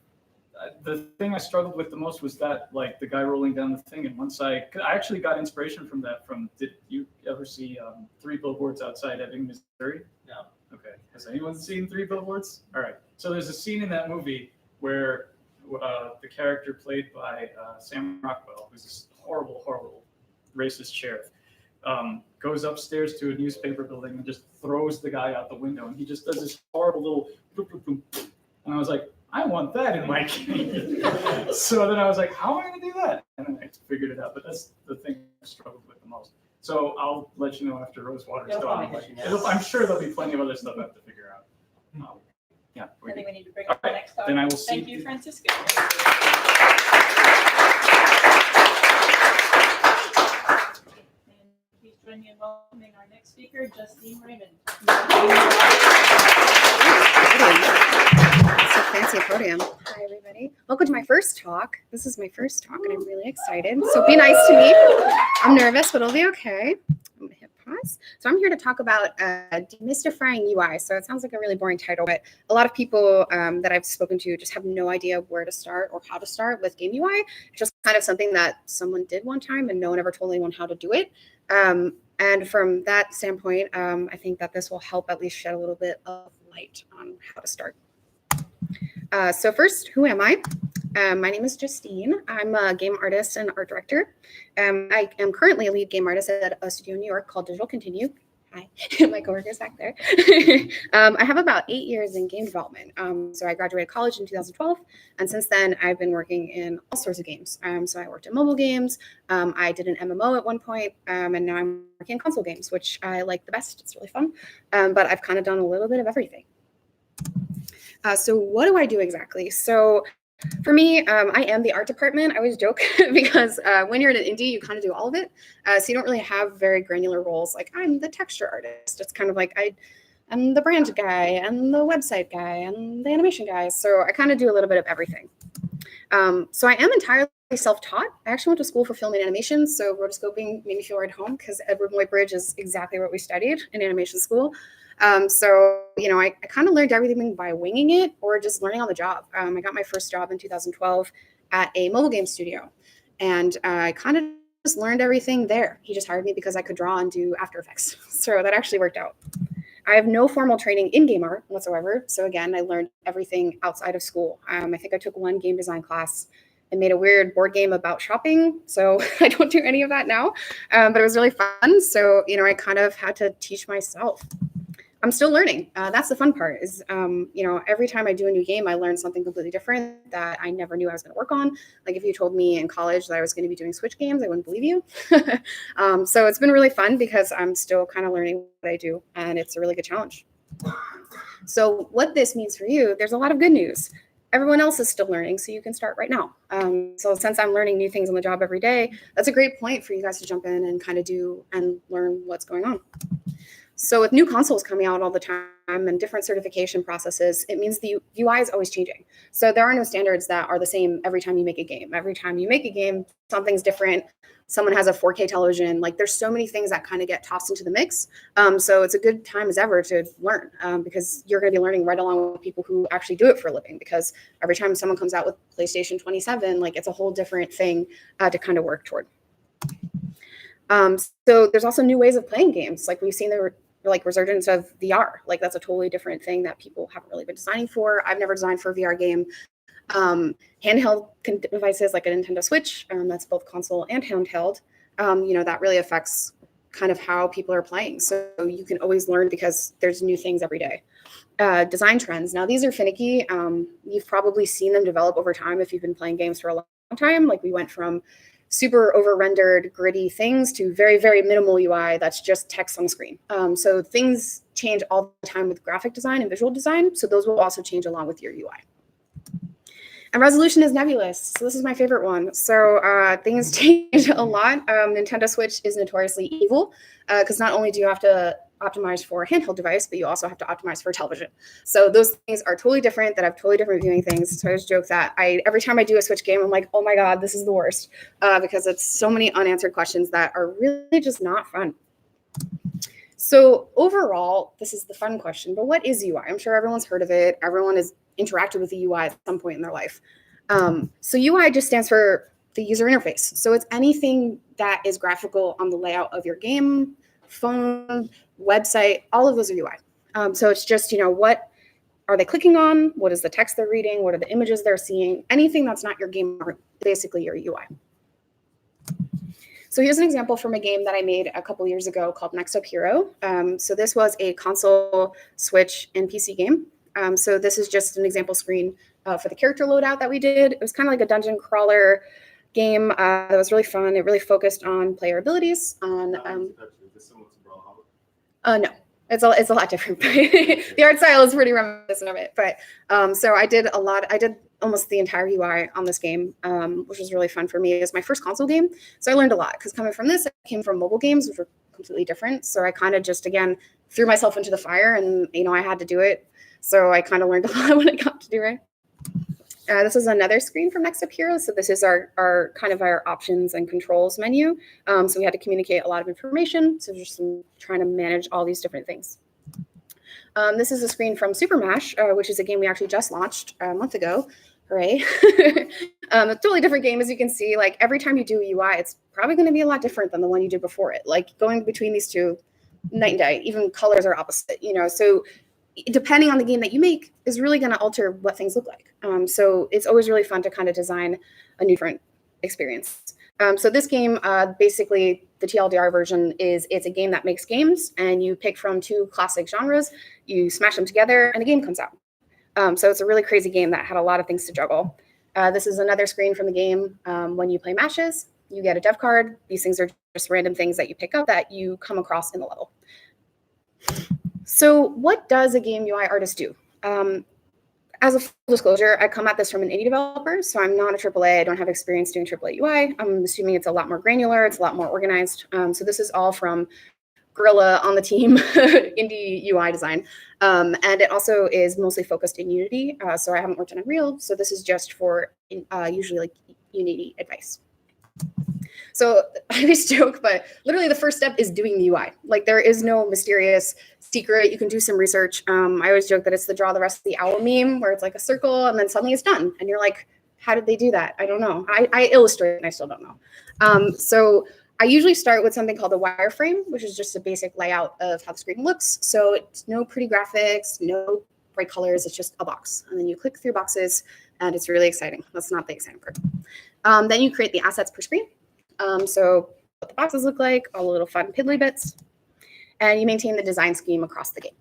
the thing I struggled with the most was that, like, the guy rolling down the thing. And once I actually got inspiration from that did you ever see 3 Billboards Outside Ebbing, Missouri? No. Okay. Has anyone seen 3 Billboards? All right. So there's a scene in that movie where the character played by Sam Rockwell, who's this horrible, horrible racist sheriff, goes upstairs to a newspaper building and just throws the guy out the window. And he just does this horrible little boop, boop, boop. And I was like, I want that in my game. So then I was like, how am I going to do that? And then I figured it out. But that's the thing I struggled with the most. So I'll let you know after Rosewater's It'll done. probably hit you now. I'm sure there'll be plenty of other stuff I have to figure out. Yeah. I think we need to bring All up the right, next topic. then I will see. Thank you, Francisco. And please join me in welcoming our next speaker, Justine Raymond. It's so fancy a podium. Hi, everybody. Welcome to my first talk. This is my first talk, and I'm really excited. So be nice to me. I'm nervous, but it'll be okay. I'm going to hit pause. So I'm here to talk about demystifying UI. So it sounds like a really boring title, but a lot of people that I've spoken to just have no idea where to start or how to start with game UI. It's just kind of something that someone did one time, and no one ever told anyone how to do it. And from that standpoint, I think that this will help at least shed a little bit of light on how to start. So first, who am I? My name is Justine. I'm a game artist and art director. I am currently a lead game artist at a studio in New York called Digital Continue. Hi, my coworker's back there. I have about 8 years in game development. So I graduated college in 2012, and since then I've been working in all sorts of games. So I worked in mobile games. I did an MMO at one point, and now I'm working in console games, which I like the best. It's really fun. But I've kind of done a little bit of everything. So what do I do exactly? So for me, I am the art department. I always joke because when you're in an indie, you kind of do all of it. So you don't really have very granular roles. Like I'm the texture artist. It's kind of like I'm the brand guy and the website guy and the animation guy. So I kind of do a little bit of everything. So I am entirely self-taught. I actually went to school for film and animation. So rotoscoping made me feel right home because Edward Lloyd Bridge is exactly what we studied in animation school. So, you know, I kind of learned everything by winging it or just learning on the job. I got my first job in 2012 at a mobile game studio, and I kind of just learned everything there. He just hired me because I could draw and do After Effects. So that actually worked out. I have no formal training in game art whatsoever. So again, I learned everything outside of school. I think I took one game design class and made a weird board game about shopping. So I don't do any of that now, but it was really fun. So, you know, I kind of had to teach myself. I'm still learning. That's the fun part is, you know, every time I do a new game, I learn something completely different that I never knew I was going to work on. Like if you told me in college that I was going to be doing Switch games, I wouldn't believe you. So it's been really fun because I'm still kind of learning what I do, and it's a really good challenge. So what this means for you, there's a lot of good news. Everyone else is still learning, so you can start right now. So since I'm learning new things on the job every day, that's a great point for you guys to jump in and kind of do and learn what's going on. So with new consoles coming out all the time and different certification processes, it means the UI is always changing. So there are no standards that are the same every time you make a game. Every time you make a game, something's different. Someone has a 4K television. Like there's so many things that kind of get tossed into the mix. So it's a good time as ever to learn because you're going to be learning right along with people who actually do it for a living. Because every time someone comes out with PlayStation 27, like it's a whole different thing to kind of work toward. So there's also new ways of playing games. Like we've seen the resurgence of VR. Like that's a totally different thing that people haven't really been designing for. I've never designed for a VR game. Handheld devices like a Nintendo Switch, that's both console and handheld, you know, that really affects kind of how people are playing. So you can always learn because there's new things every day. Design trends. Now these are finicky. You've probably seen them develop over time if you've been playing games for a long time. Like we went from super over-rendered, gritty things to very, very minimal UI that's just text on the screen. So things change all the time with graphic design and visual design, so those will also change along with your UI. And resolution is nebulous. So this is my favorite one. So things change a lot. Nintendo Switch is notoriously evil because not only do you have to optimize for a handheld device, but you also have to optimize for television. So those things are totally different, that have totally different viewing things. So I always joke that every time I do a Switch game, I'm like, oh my God, this is the worst because it's so many unanswered questions that are really just not fun. So overall, this is the fun question, but what is UI? I'm sure everyone's heard of it. Everyone has interacted with the UI at some point in their life. So UI just stands for the user interface. So it's anything that is graphical on the layout of your game, phone, website, all of those are UI. So it's just, what are they clicking on? What is the text they're reading? What are the images they're seeing? Anything that's not your game, basically your UI. So here's an example from a game that I made a couple years ago called Next Up Hero. So this was a console, Switch, and PC game. So this is just an example screen for the character loadout that we did. It was kind of like a dungeon crawler game that was really fun. It really focused on player abilities. No, it's a lot different. The art style is pretty reminiscent of it. But so I did almost the entire UI on this game, which was really fun for me. It was my first console game, so I learned a lot because coming from this, I came from mobile games, which were completely different. So I kind of just, again, threw myself into the fire and, I had to do it. So I kind of learned a lot when I got to do it. This is another screen from Next Up Hero. So this is our kind of our options and controls menu. So we had to communicate a lot of information. So just trying to manage all these different things. This is a screen from Super Mash, which is a game we actually just launched a month ago. Hooray. A totally different game, as you can see. Like every time you do a UI, it's probably going to be a lot different than the one you did before it. Like going between these two, night and day. Even colors are opposite, So depending on the game that you make is really going to alter what things look like. So it's always really fun to kind of design a new different experience. So this game, basically the TLDR version it's a game that makes games, and you pick from two classic genres, you smash them together, and a game comes out. So it's a really crazy game that had a lot of things to juggle. This is another screen from the game. When you play matches, you get a dev card. These things are just random things that you pick up that you come across in the level. So what does a game UI artist do? As a full disclosure, I come at this from an indie developer, so I'm not a AAA. I don't have experience doing AAA UI. I'm assuming it's a lot more granular. It's a lot more organized. So this is all from Gorilla on the team, indie UI design. And it also is mostly focused in Unity. So I haven't worked on Unreal. So this is just for usually like Unity advice. So I always joke, but literally the first step is doing the UI. Like there is no mysterious secret. You can do some research. I always joke that it's the draw the rest of the owl meme where it's like a circle and then suddenly it's done. And you're like, how did they do that? I don't know. I illustrate and I still don't know. So I usually start with something called a wireframe, which is just a basic layout of how the screen looks. So it's no pretty graphics, no bright colors. It's just a box. And then you click through boxes and it's really exciting. That's not the exciting part. Then you create the assets per screen. So what the boxes look like, all the little fun piddly bits, and you maintain the design scheme across the game.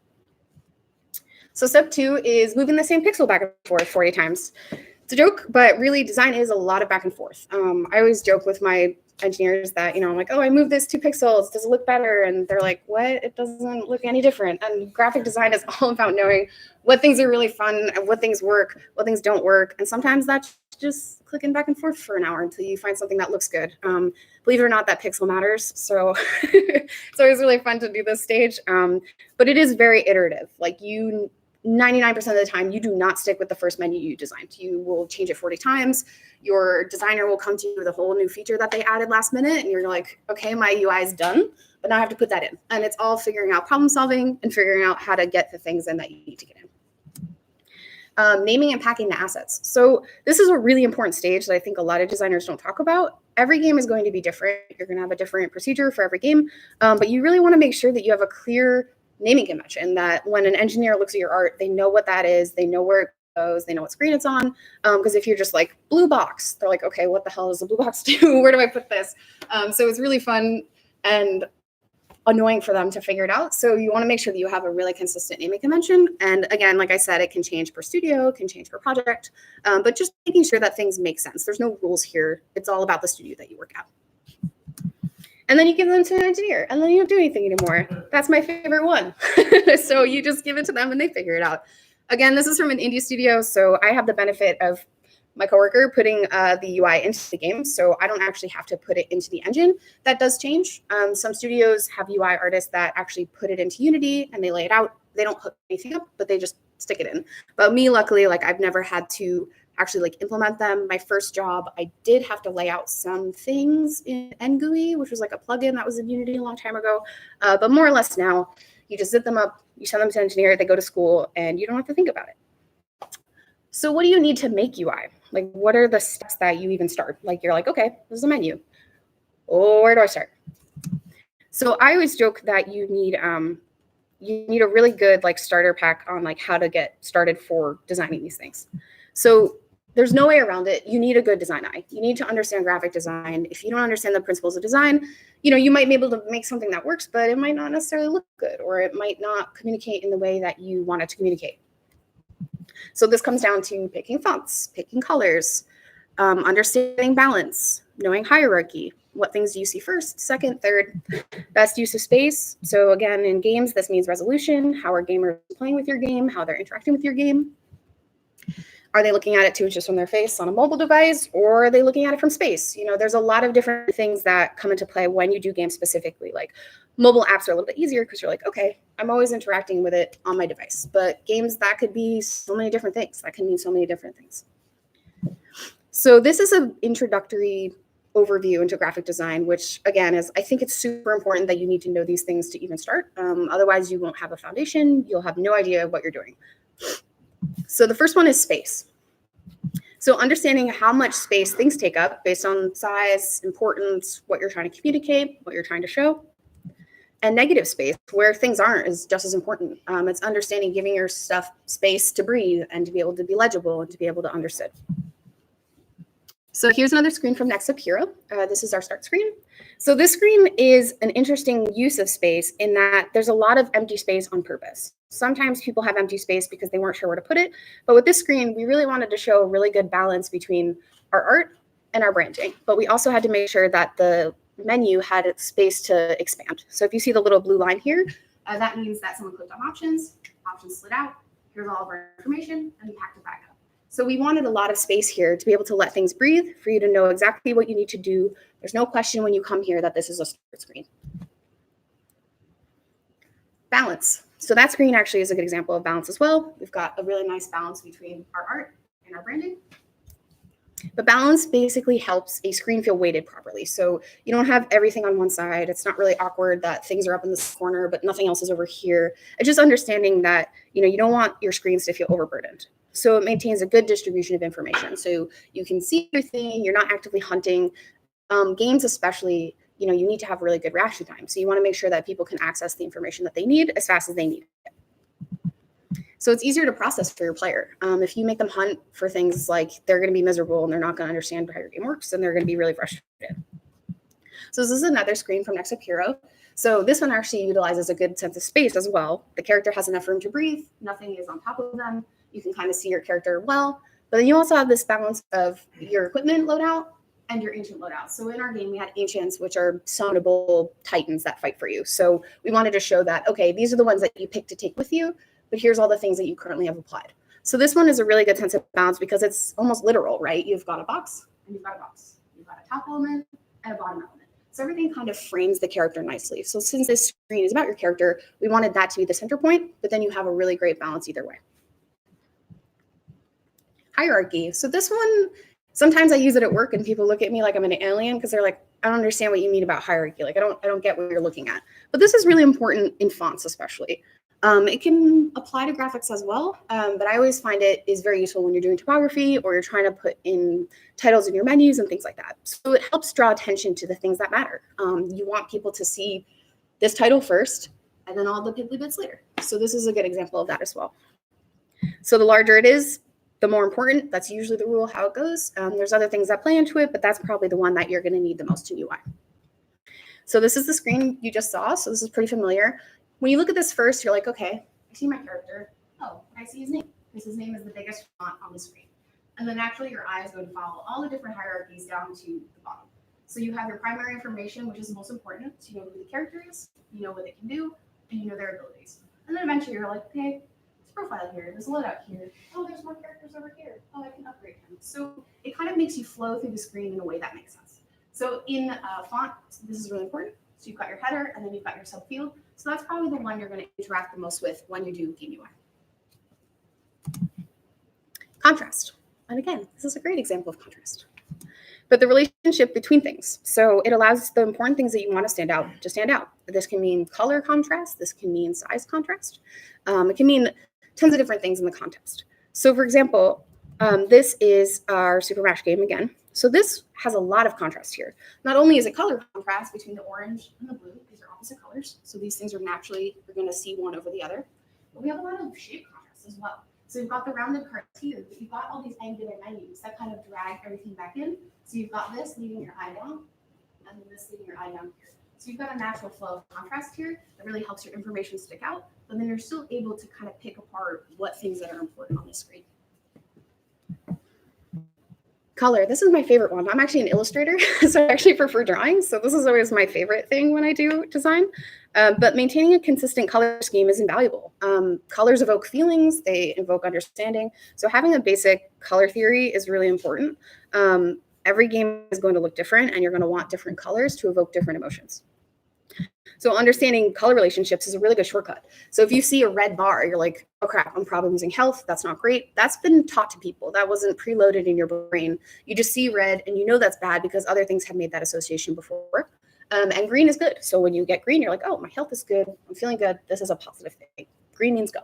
So step 2 is moving the same pixel back and forth 40 times. It's a joke, but really design is a lot of back and forth. I always joke with my engineers that, I'm like, oh, I moved this 2 pixels. Does it look better? And they're like, what? It doesn't look any different. And graphic design is all about knowing what things are really fun and what things work, what things don't work. And sometimes that's just clicking back and forth for an hour until you find something that looks good. Believe it or not, that pixel matters. So it's always really fun to do this stage. But it is very iterative. Like 99% of the time, you do not stick with the first menu you designed. You will change it 40 times. Your designer will come to you with a whole new feature that they added last minute. And you're like, okay, my UI is done, but now I have to put that in. And it's all figuring out problem solving and figuring out how to get the things in that you need to get in. Naming and packing the assets. So this is a really important stage that I think a lot of designers don't talk about. Every game is going to be different. You're going to have a different procedure for every game. But you really want to make sure that you have a clear naming convention, that when an engineer looks at your art, they know what that is, they know where it goes, they know what screen it's on. Because if you're just like blue box, they're like, okay, what the hell does the blue box do? Where do I put this? So it's really fun and annoying for them to figure it out. So you want to make sure that you have a really consistent naming convention. And again, like I said, it can change per studio, can change per project, but just making sure that things make sense. There's no rules here. It's all about the studio that you work at. And then you give them to an engineer, and then you don't do anything anymore. That's my favorite one. So you just give it to them and they figure it out. Again, this is from an indie studio, so I have the benefit of my coworker putting the UI into the game, so I don't actually have to put it into the engine. That does change. Some studios have UI artists that actually put it into Unity and they lay it out. They don't hook anything up, but they just stick it in. But me, luckily, like I've never had to actually like implement them. My first job, I did have to lay out some things in NGUI, which was like a plugin that was in Unity a long time ago. But more or less now, you just zip them up, you send them to an engineer, they go to school, and you don't have to think about it. So what do you need to make UI? Like, what are the steps that you even start? Like, you're like, okay, this is a menu. Oh, where do I start? So I always joke that you need a really good like starter pack on like how to get started for designing these things. So there's no way around it. You need a good design eye. You need to understand graphic design. If you don't understand the principles of design, you know, you might be able to make something that works, but it might not necessarily look good, or it might not communicate in the way that you want it to communicate. So this comes down to picking fonts, picking colors, understanding balance, knowing hierarchy. What things do you see first, second, third, best use of space. So again, in games, this means resolution. How are gamers playing with your game? How they're interacting with your game? Are they looking at it 2 inches from their face on a mobile device, or are they looking at it from space? You know, there's a lot of different things that come into play when you do games specifically. Like mobile apps are a little bit easier because you're like, okay, I'm always interacting with it on my device. But games, that could be so many different things. That can mean so many different things. So this is an introductory overview into graphic design, which again is, I think it's super important that you need to know these things to even start. Otherwise, you won't have a foundation. You'll have no idea what you're doing. So the first one is space. So understanding how much space things take up based on size, importance, what you're trying to communicate, what you're trying to show. And negative space, where things aren't, is just as important. It's understanding giving your stuff space to breathe and to be able to be legible and to be able to understand. So here's another screen from Next Up Hero. This is our start screen. So this screen is an interesting use of space in that there's a lot of empty space on purpose. Sometimes people have empty space because they weren't sure where to put it. But with this screen, we really wanted to show a really good balance between our art and our branding. But we also had to make sure that the menu had space to expand. So if you see the little blue line here, that means that someone clicked on options, options slid out, here's all of our information, and we packed it back up. So we wanted a lot of space here to be able to let things breathe, for you to know exactly what you need to do. There's no question when you come here that this is a start screen. Balance. So that screen actually is a good example of balance as well. We've got a really nice balance between our art and our branding. But balance basically helps a screen feel weighted properly. So you don't have everything on one side. It's not really awkward that things are up in this corner, but nothing else is over here. It's just understanding that, you know, you don't want your screens to feel overburdened. So it maintains a good distribution of information. So you can see everything, you're not actively hunting. Games especially, you know, you need to have really good reaction time. So you want to make sure that people can access the information that they need as fast as they need it. So it's easier to process for your player. If you make them hunt for things like they're going to be miserable and they're not going to understand how your game works, then they're going to be really frustrated. So this is another screen from Next Up Hero. So this one actually utilizes a good sense of space as well. The character has enough room to breathe. Nothing is on top of them. You can kind of see your character well. But then you also have this balance of your equipment loadout and your ancient loadout. So in our game, we had ancients, which are summonable titans that fight for you. So we wanted to show that, okay, these are the ones that you pick to take with you, but here's all the things that you currently have applied. So this one is a really good sense of balance because it's almost literal, right? You've got a box and you've got a box. You've got a top element and a bottom element. So everything kind of frames the character nicely. So since this screen is about your character, we wanted that to be the center point, but then you have a really great balance either way. Hierarchy. So this one, sometimes I use it at work and people look at me like I'm an alien because they're like, I don't understand what you mean about hierarchy. Like, I don't get what you're looking at. But this is really important in fonts especially. It can apply to graphics as well, but I always find it is very useful when you're doing typography or you're trying to put in titles in your menus and things like that. So it helps draw attention to the things that matter. You want people to see this title first and then all the piddly bits later. So this is a good example of that as well. So the larger it is, the more important. That's usually the rule how it goes. There's other things that play into it, but that's probably the one that you're going to need the most in UI. So this is the screen you just saw. So this is pretty familiar. When you look at this first, you're like, okay, I see my character. Oh, I see his name, because his name is the biggest font on the screen. And then naturally your eye is going to follow all the different hierarchies down to the bottom. So you have your primary information, which is the most important. So you know who the character is, you know what they can do, and you know their abilities. And then eventually you're like, okay, there's a profile here, there's a loadout here. Oh, there's more characters over here. Oh, I can upgrade him. So it kind of makes you flow through the screen in a way that makes sense. So in font, this is really important. So you've got your header, and then you've got your subfield. So that's probably the one you're going to interact the most with when you do Game UI. Contrast. And again, this is a great example of contrast. But the relationship between things. So it allows the important things that you want to stand out to stand out. This can mean color contrast. This can mean size contrast. It can mean tons of different things in the context. So for example, this is our Super Mash game again. So this has a lot of contrast here. Not only is it color contrast between the orange and the blue, these are opposite colors. So these things are naturally, you're going to see one over the other. But we have a lot of shape contrast as well. So you've got the rounded parts here, but you've got all these angular menus that kind of drag everything back in. So you've got this leading your eye down, and then this leading your eye down here. So you've got a natural flow of contrast here that really helps your information stick out, but then you're still able to kind of pick apart what things that are important on the screen. Color, this is my favorite one. I'm actually an illustrator, so I actually prefer drawing. So this is always my favorite thing when I do design. But maintaining a consistent color scheme is invaluable. Colors evoke feelings, they evoke understanding. So having a basic color theory is really important. Every game is going to look different, and you're going to want different colors to evoke different emotions. So understanding color relationships is a really good shortcut. So if you see a red bar, you're like, oh crap, I'm probably losing health. That's not great. That's been taught to people. That wasn't preloaded in your brain. You just see red and you know that's bad because other things have made that association before. And green is good. So when you get green, you're like, oh, my health is good. I'm feeling good. This is a positive thing. Green means go.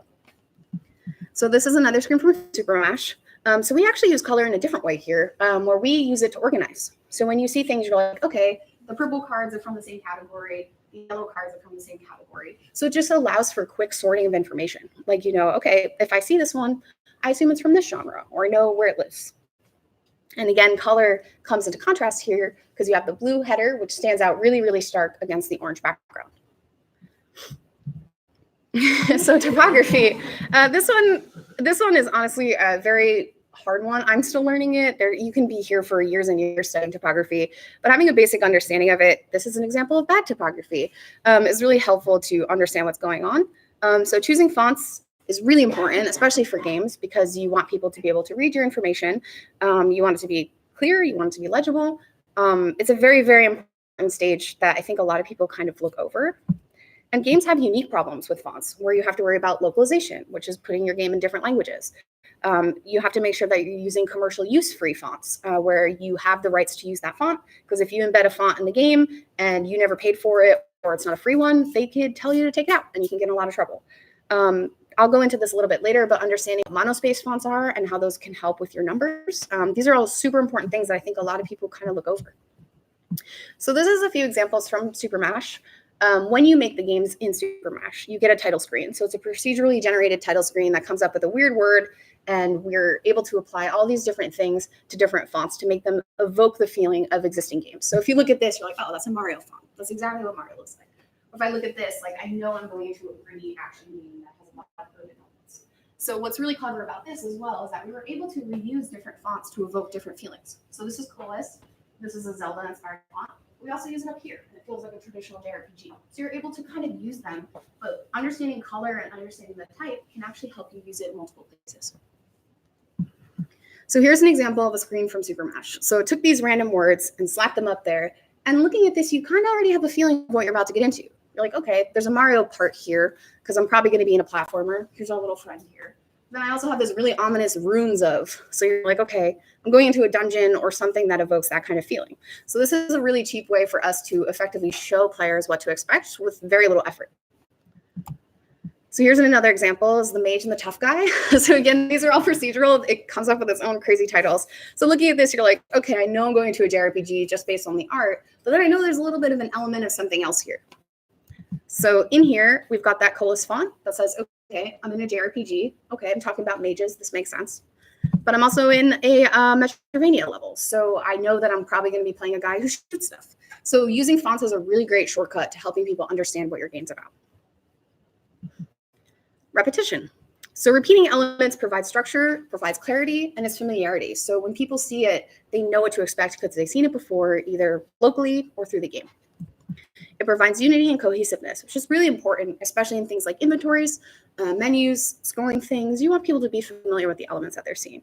So this is another screen from Super Mash. So we actually use color in a different way here, where we use it to organize. So when you see things, you're like, okay, the purple cards are from the same category. The yellow cards are from the same category. So it just allows for quick sorting of information. Like, you know, okay, if I see this one, I assume it's from this genre, or I know where it lives. And again, color comes into contrast here because you have the blue header, which stands out really, really stark against the orange background. So typography, this one is honestly a very hard one. I'm still learning it. You can be here for years and years studying typography, but having a basic understanding of it, this is an example of bad typography, is really helpful to understand what's going on. So choosing fonts is really important, especially for games, because you want people to be able to read your information. You want it to be clear. You want it to be legible. It's a very, very important stage that I think a lot of people kind of look over. And games have unique problems with fonts where you have to worry about localization, which is putting your game in different languages. You have to make sure that you're using commercial use-free fonts where you have the rights to use that font. Because if you embed a font in the game and you never paid for it, or it's not a free one, they could tell you to take it out and you can get in a lot of trouble. I'll go into this a little bit later, but understanding what monospace fonts are and how those can help with your numbers. These are all super important things that I think a lot of people kind of look over. So this is a few examples from Super Mash. When you make the games in Super Mash, you get a title screen. So it's a procedurally generated title screen that comes up with a weird word, and we're able to apply all these different things to different fonts to make them evoke the feeling of existing games. So if you look at this, you're like, oh, that's a Mario font. That's exactly what Mario looks like. If I look at this, like I know I'm going into a gritty action game that has a lot of urban elements. So what's really clever about this as well is that we were able to reuse different fonts to evoke different feelings. So this is Colas. This is a Zelda-inspired font. We also use it up here, and it feels like a traditional JRPG. So you're able to kind of use them, but understanding color and understanding the type can actually help you use it in multiple places. So here's an example of a screen from Super Mash. So it took these random words and slapped them up there. And looking at this, you kind of already have a feeling of what you're about to get into. You're like, okay, there's a Mario part here because I'm probably going to be in a platformer. Here's our little friend here. Then I also have this really ominous runes of. So you're like, okay, I'm going into a dungeon or something that evokes that kind of feeling. So this is a really cheap way for us to effectively show players what to expect with very little effort. So here's another example is the mage and the tough guy. So again, these are all procedural. It comes up with its own crazy titles. So looking at this, you're like, okay, I know I'm going to a JRPG just based on the art, but then I know there's a little bit of an element of something else here. So in here, we've got that Colas font that says, okay, I'm in a JRPG. Okay, I'm talking about mages. This makes sense. But I'm also in a Metroidvania level. So I know that I'm probably going to be playing a guy who shoots stuff. So using fonts is a really great shortcut to helping people understand what your game's about. Repetition. So repeating elements provides structure, provides clarity, and it's familiarity. So when people see it, they know what to expect because they've seen it before, either locally or through the game. It provides unity and cohesiveness, which is really important, especially in things like inventories, menus, scrolling things. You want people to be familiar with the elements that they're seeing.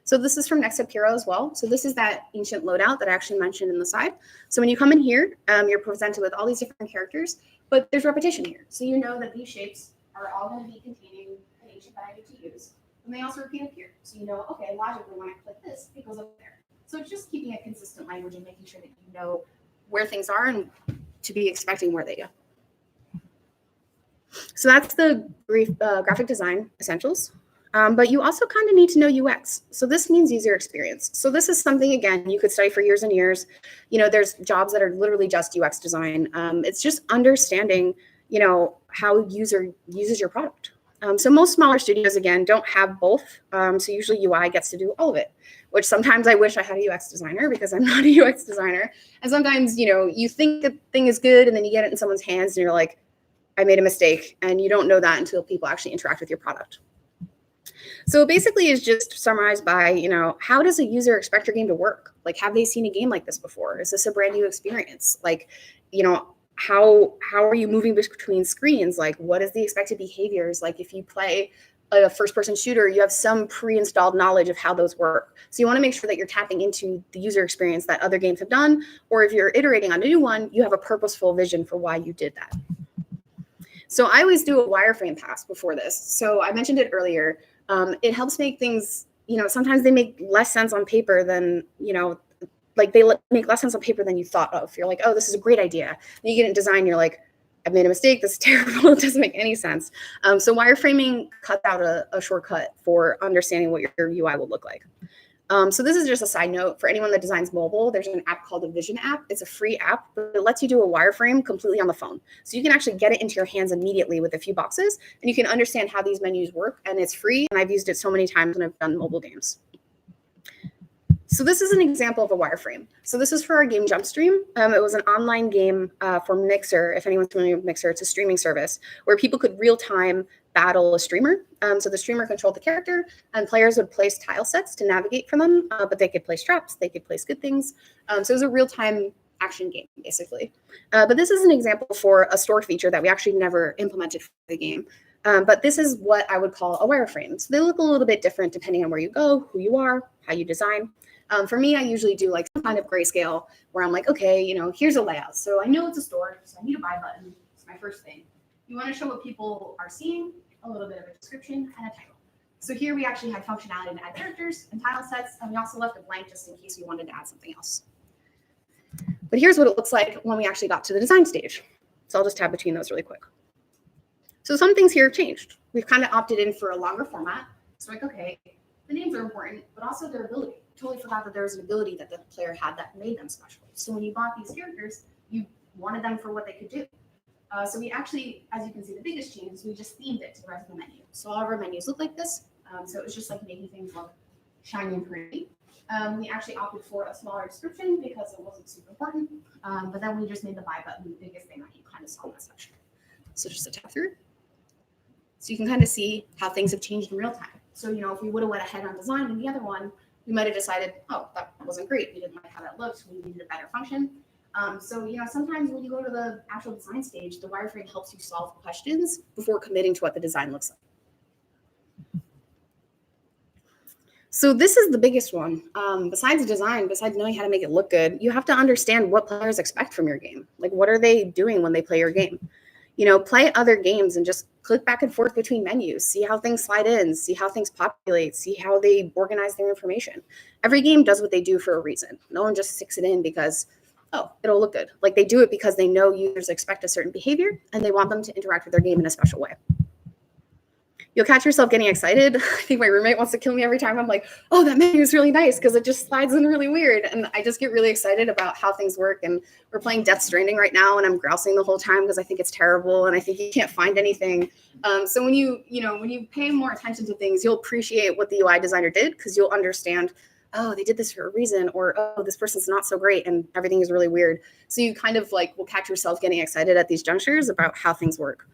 So this is from Next Step Hero as well. So this is that ancient loadout that I actually mentioned in the side. So when you come in here, you're presented with all these different characters, but there's repetition here. So you know that these shapes are all going to be containing an ancient that I get to use. And they also repeat up here. So you know, okay, logically when I click this, it goes up there. So it's just keeping a consistent language and making sure that you know where things are and to be expecting where they go. So that's the brief graphic design essentials. But you also kind of need to know UX. So this means user experience. So this is something, again, you could study for years and years. You know, there's jobs that are literally just UX design. It's just understanding, you know, how user uses your product. So most smaller studios, again, don't have both. So usually UI gets to do all of it, which sometimes I wish I had a UX designer because I'm not a UX designer. And sometimes, you know, you think the thing is good and then you get it in someone's hands and you're like, I made a mistake. And you don't know that until people actually interact with your product. So basically is just summarized by, you know, how does a user expect your game to work? Like, have they seen a game like this before? Is this a brand new experience? Like, you know, how are you moving between screens? Like, what is the expected behaviors? Like, if you play a first-person shooter, you have some pre-installed knowledge of how those work. So you want to make sure that you're tapping into the user experience that other games have done, or if you're iterating on a new one, you have a purposeful vision for why you did that. So I always do a wireframe pass before this. So I mentioned it earlier. It helps make things, you know, sometimes they make less sense on paper than, you know, like they make less sense on paper than you thought of. You're like, oh, this is a great idea. Then you get it in design, you're like, I've made a mistake. This is terrible. It doesn't make any sense. So wireframing cuts out a shortcut for understanding what your UI will look like. So this is just a side note for anyone that designs mobile. There's an app called the Vision app. It's a free app, but it lets you do a wireframe completely on the phone. So you can actually get it into your hands immediately with a few boxes, and you can understand how these menus work. And it's free, and I've used it so many times when I've done mobile games. So this is an example of a wireframe. So this is for our game Jumpstream. It was an online game for Mixer. If anyone's familiar with Mixer, it's a streaming service where people could real-time battle a streamer. So the streamer controlled the character, and players would place tile sets to navigate for them, but they could place traps, they could place good things. So it was a real-time action game, basically. But this is an example for a store feature that we actually never implemented for the game. But this is what I would call a wireframe. So they look a little bit different depending on where you go, who you are, how you design. For me, I usually do like some kind of grayscale where I'm like, okay, you know, here's a layout. So I know it's a store, so I need a buy button. It's my first thing. You want to show what people are seeing, a little bit of a description, and a title. So here we actually had functionality to add characters and tile sets, and we also left a blank just in case we wanted to add something else. But here's what it looks like when we actually got to the design stage. So I'll just tab between those really quick. So some things here have changed. We've kind of opted in for a longer format. So like, okay, the names are important, but also their ability. Totally forgot that there was an ability that the player had that made them special. So when you bought these characters, you wanted them for what they could do. So we actually, as you can see, the biggest change is we just themed it to the rest of the menu. So all of our menus look like this. So it was just like making things look shiny and pretty. We actually opted for a smaller description because it wasn't super important. But then we just made the buy button the biggest thing that you kind of saw in that section. So just a tap through. So you can kind of see how things have changed in real time. So, you know, if we would have went ahead on design in the other one, we might have decided, oh, that wasn't great. We didn't like how that looked. We needed a better function. So, you know, sometimes when you go to the actual design stage, the wireframe helps you solve questions before committing to what the design looks like. So this is the biggest one. Besides design, besides knowing how to make it look good, you have to understand what players expect from your game. Like, what are they doing when they play your game? You know, play other games and just click back and forth between menus, see how things slide in, see how things populate, see how they organize their information. Every game does what they do for a reason. No one just sticks it in because, oh, it'll look good. Like, they do it because they know users expect a certain behavior and they want them to interact with their game in a special way. You'll catch yourself getting excited. I think my roommate wants to kill me every time I'm like, oh, that menu is really nice because it just slides in really weird. And I just get really excited about how things work. And we're playing Death Stranding right now, and I'm grousing the whole time because I think it's terrible and I think you can't find anything. So when you pay more attention to things, you'll appreciate what the UI designer did because you'll understand oh, they did this for a reason, or oh, this person's not so great and everything is really weird. So you kind of like will catch yourself getting excited at these junctures about how things work.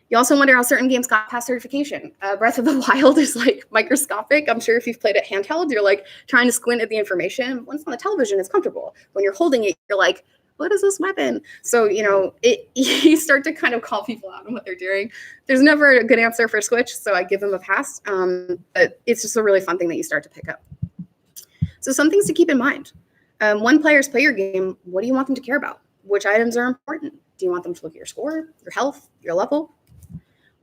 You also wonder how certain games got past certification. Breath of the Wild is like microscopic. I'm sure if you've played it handheld, you're like trying to squint at the information. Once on the television, it's comfortable. When you're holding it, you're like, what is this weapon? So, you know, you start to kind of call people out on what they're doing. There's never a good answer for Switch, so I give them a pass. But it's just a really fun thing that you start to pick up. So some things to keep in mind. When players play your game, what do you want them to care about? Which items are important? Do you want them to look at your score, your health, your level?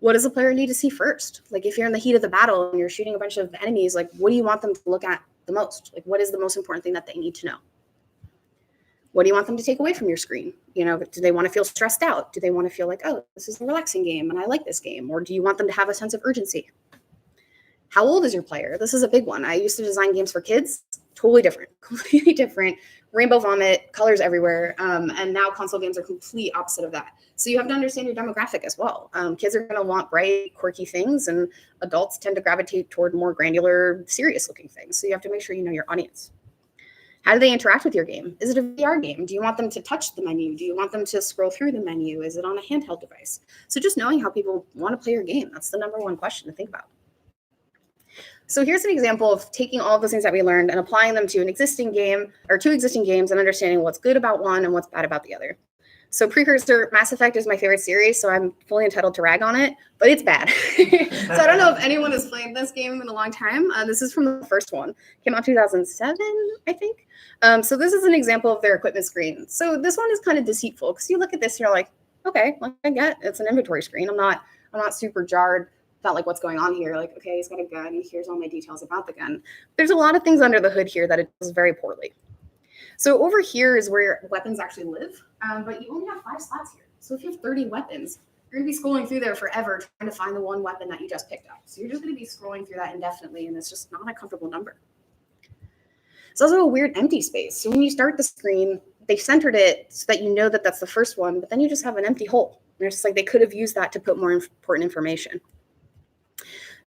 What does the player need to see first? Like if you're in the heat of the battle and you're shooting a bunch of enemies, like what do you want them to look at the most? Like what is the most important thing that they need to know? What do you want them to take away from your screen? You know, do they want to feel stressed out? Do they want to feel like, oh, this is a relaxing game and I like this game? Or do you want them to have a sense of urgency? How old is your player? This is a big one. I used to design games for kids. Totally different, completely different. Rainbow vomit, colors everywhere. And now console games are complete opposite of that. So you have to understand your demographic as well. Kids are going to want bright, quirky things, and adults tend to gravitate toward more granular, serious looking things. So you have to make sure you know your audience. How do they interact with your game? Is it a VR game? Do you want them to touch the menu? Do you want them to scroll through the menu? Is it on a handheld device? So just knowing how people want to play your game, that's the number one question to think about. So here's an example of taking all of those things that we learned and applying them to an existing game or two existing games and understanding what's good about one and what's bad about the other. So Precursor, Mass Effect is my favorite series, so I'm fully entitled to rag on it, but it's bad. So I don't know if anyone has played this game in a long time. This is from the first one. Came out 2007, I think. So this is an example of their equipment screen. So this one is kind of deceitful because you look at this and you're like, okay, well, I get it's an inventory screen. I'm not super jarred about like what's going on here. Like, okay, he's got a gun. Here's all my details about the gun. There's a lot of things under the hood here that it does very poorly. So over here is where your weapons actually live, but you only have 5 slots here. So if you have 30 weapons, you're gonna be scrolling through there forever trying to find the one weapon that you just picked up. So you're just gonna be scrolling through that indefinitely, and it's just not a comfortable number. It's also a weird empty space. So when you start the screen, they centered it so that you know that that's the first one, but then you just have an empty hole. And it's just like they could have used that to put more important information.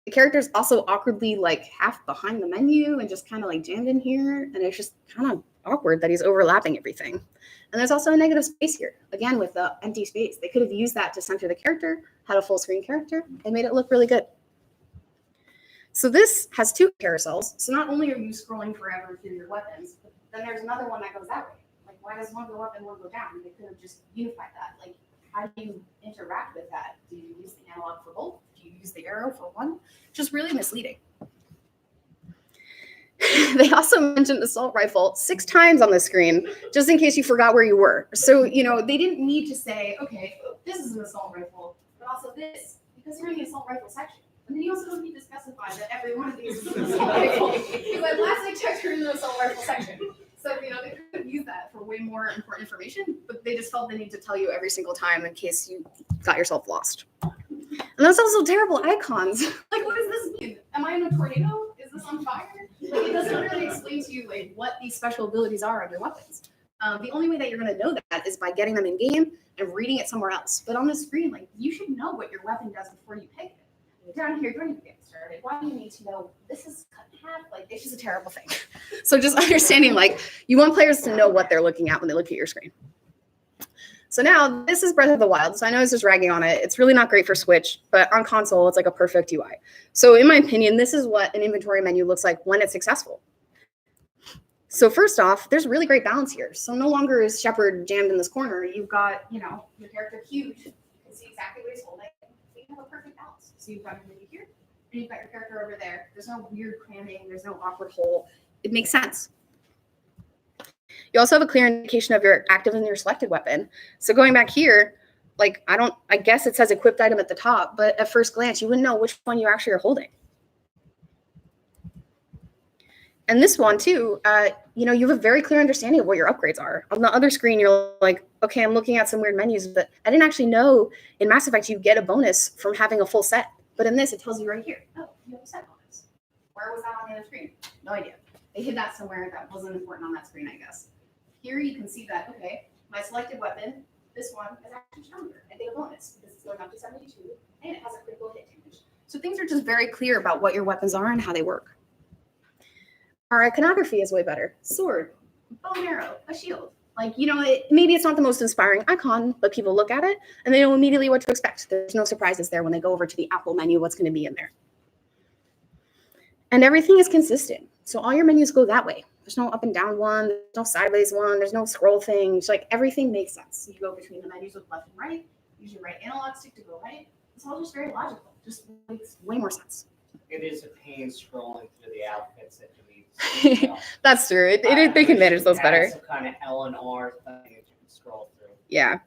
The character's also awkwardly like half behind the menu and just kind of like jammed in here. And it's just kind of awkward that he's overlapping everything. And there's also a negative space here. Again, with the empty space, they could have used that to center the character, had a full screen character, and made it look really good. So this has 2 carousels. So not only are you scrolling forever through your weapons, but then there's another one that goes that way. Like, why does one go up and one go down? They could have just unified that. Like, how do you interact with that? Do you use the analog for both? Do you use the arrow for one? Just really misleading. They also mentioned assault rifle 6 times on the screen, just in case you forgot where you were. So, you know, they didn't need to say, okay, this is an assault rifle, but also this, because you're in the assault rifle section. And then you also don't need to specify that every one of these is an assault rifle. Because at last I checked, you're in the assault rifle section. So, you know, they could have used that for way more important information, but they just felt they need to tell you every single time in case you got yourself lost. And those also terrible icons. Like, what does this mean? Am I in a tornado? Is this on fire? Like, it doesn't really explain to you like what these special abilities are of your weapons. The only way that you're going to know that is by getting them in game and reading it somewhere else. But on the screen, like, you should know what your weapon does before you pick it. Down here, don't even get started. Why do you need to know this is cut in half? Like, it's just a terrible thing. So just understanding, like, you want players to know what they're looking at when they look at your screen. So now this is Breath of the Wild. So I know it's just ragging on it. It's really not great for Switch, but on console, it's like a perfect UI. So in my opinion, this is what an inventory menu looks like when it's successful. So first off, there's really great balance here. So no longer is Shepard jammed in this corner. You've got, you know, your character huge. You can see exactly what he's holding. You have a perfect balance. So you've got your menu here, and you've got your character over there. There's no weird cramming. There's no awkward hole. It makes sense. You also have a clear indication of your active and your selected weapon. So going back here, like, I guess it says equipped item at the top, but at first glance, you wouldn't know which one you actually are holding. And this one too, you know, you have a very clear understanding of what your upgrades are. On the other screen, you're like, okay, I'm looking at some weird menus, but I didn't actually know in Mass Effect you get a bonus from having a full set. But in this, it tells you right here, oh, you have a set bonus. Where was that on the other screen? No idea. They hid that somewhere that wasn't important on that screen, I guess. Here you can see that, okay, my selected weapon, this one is actually stronger. I get a bonus because it's going up to 72 and it has a critical hit damage. So things are just very clear about what your weapons are and how they work. Our iconography is way better. Sword, bow and arrow, a shield. Like, you know, maybe it's not the most inspiring icon, but people look at it and they know immediately what to expect. There's no surprises there when they go over to the Apple menu, what's going to be in there. And everything is consistent. So all your menus go that way. There's no up and down one. There's no sideways one. There's no scroll thing. It's like everything makes sense. You go between the menus with left and right. Use your right analog stick to go right. It's all just very logical. Just makes way more sense. It is a pain scrolling through the outfits and deletes. That's true. They can manage those better. Some kind of L and R thing that you can scroll through. Yeah.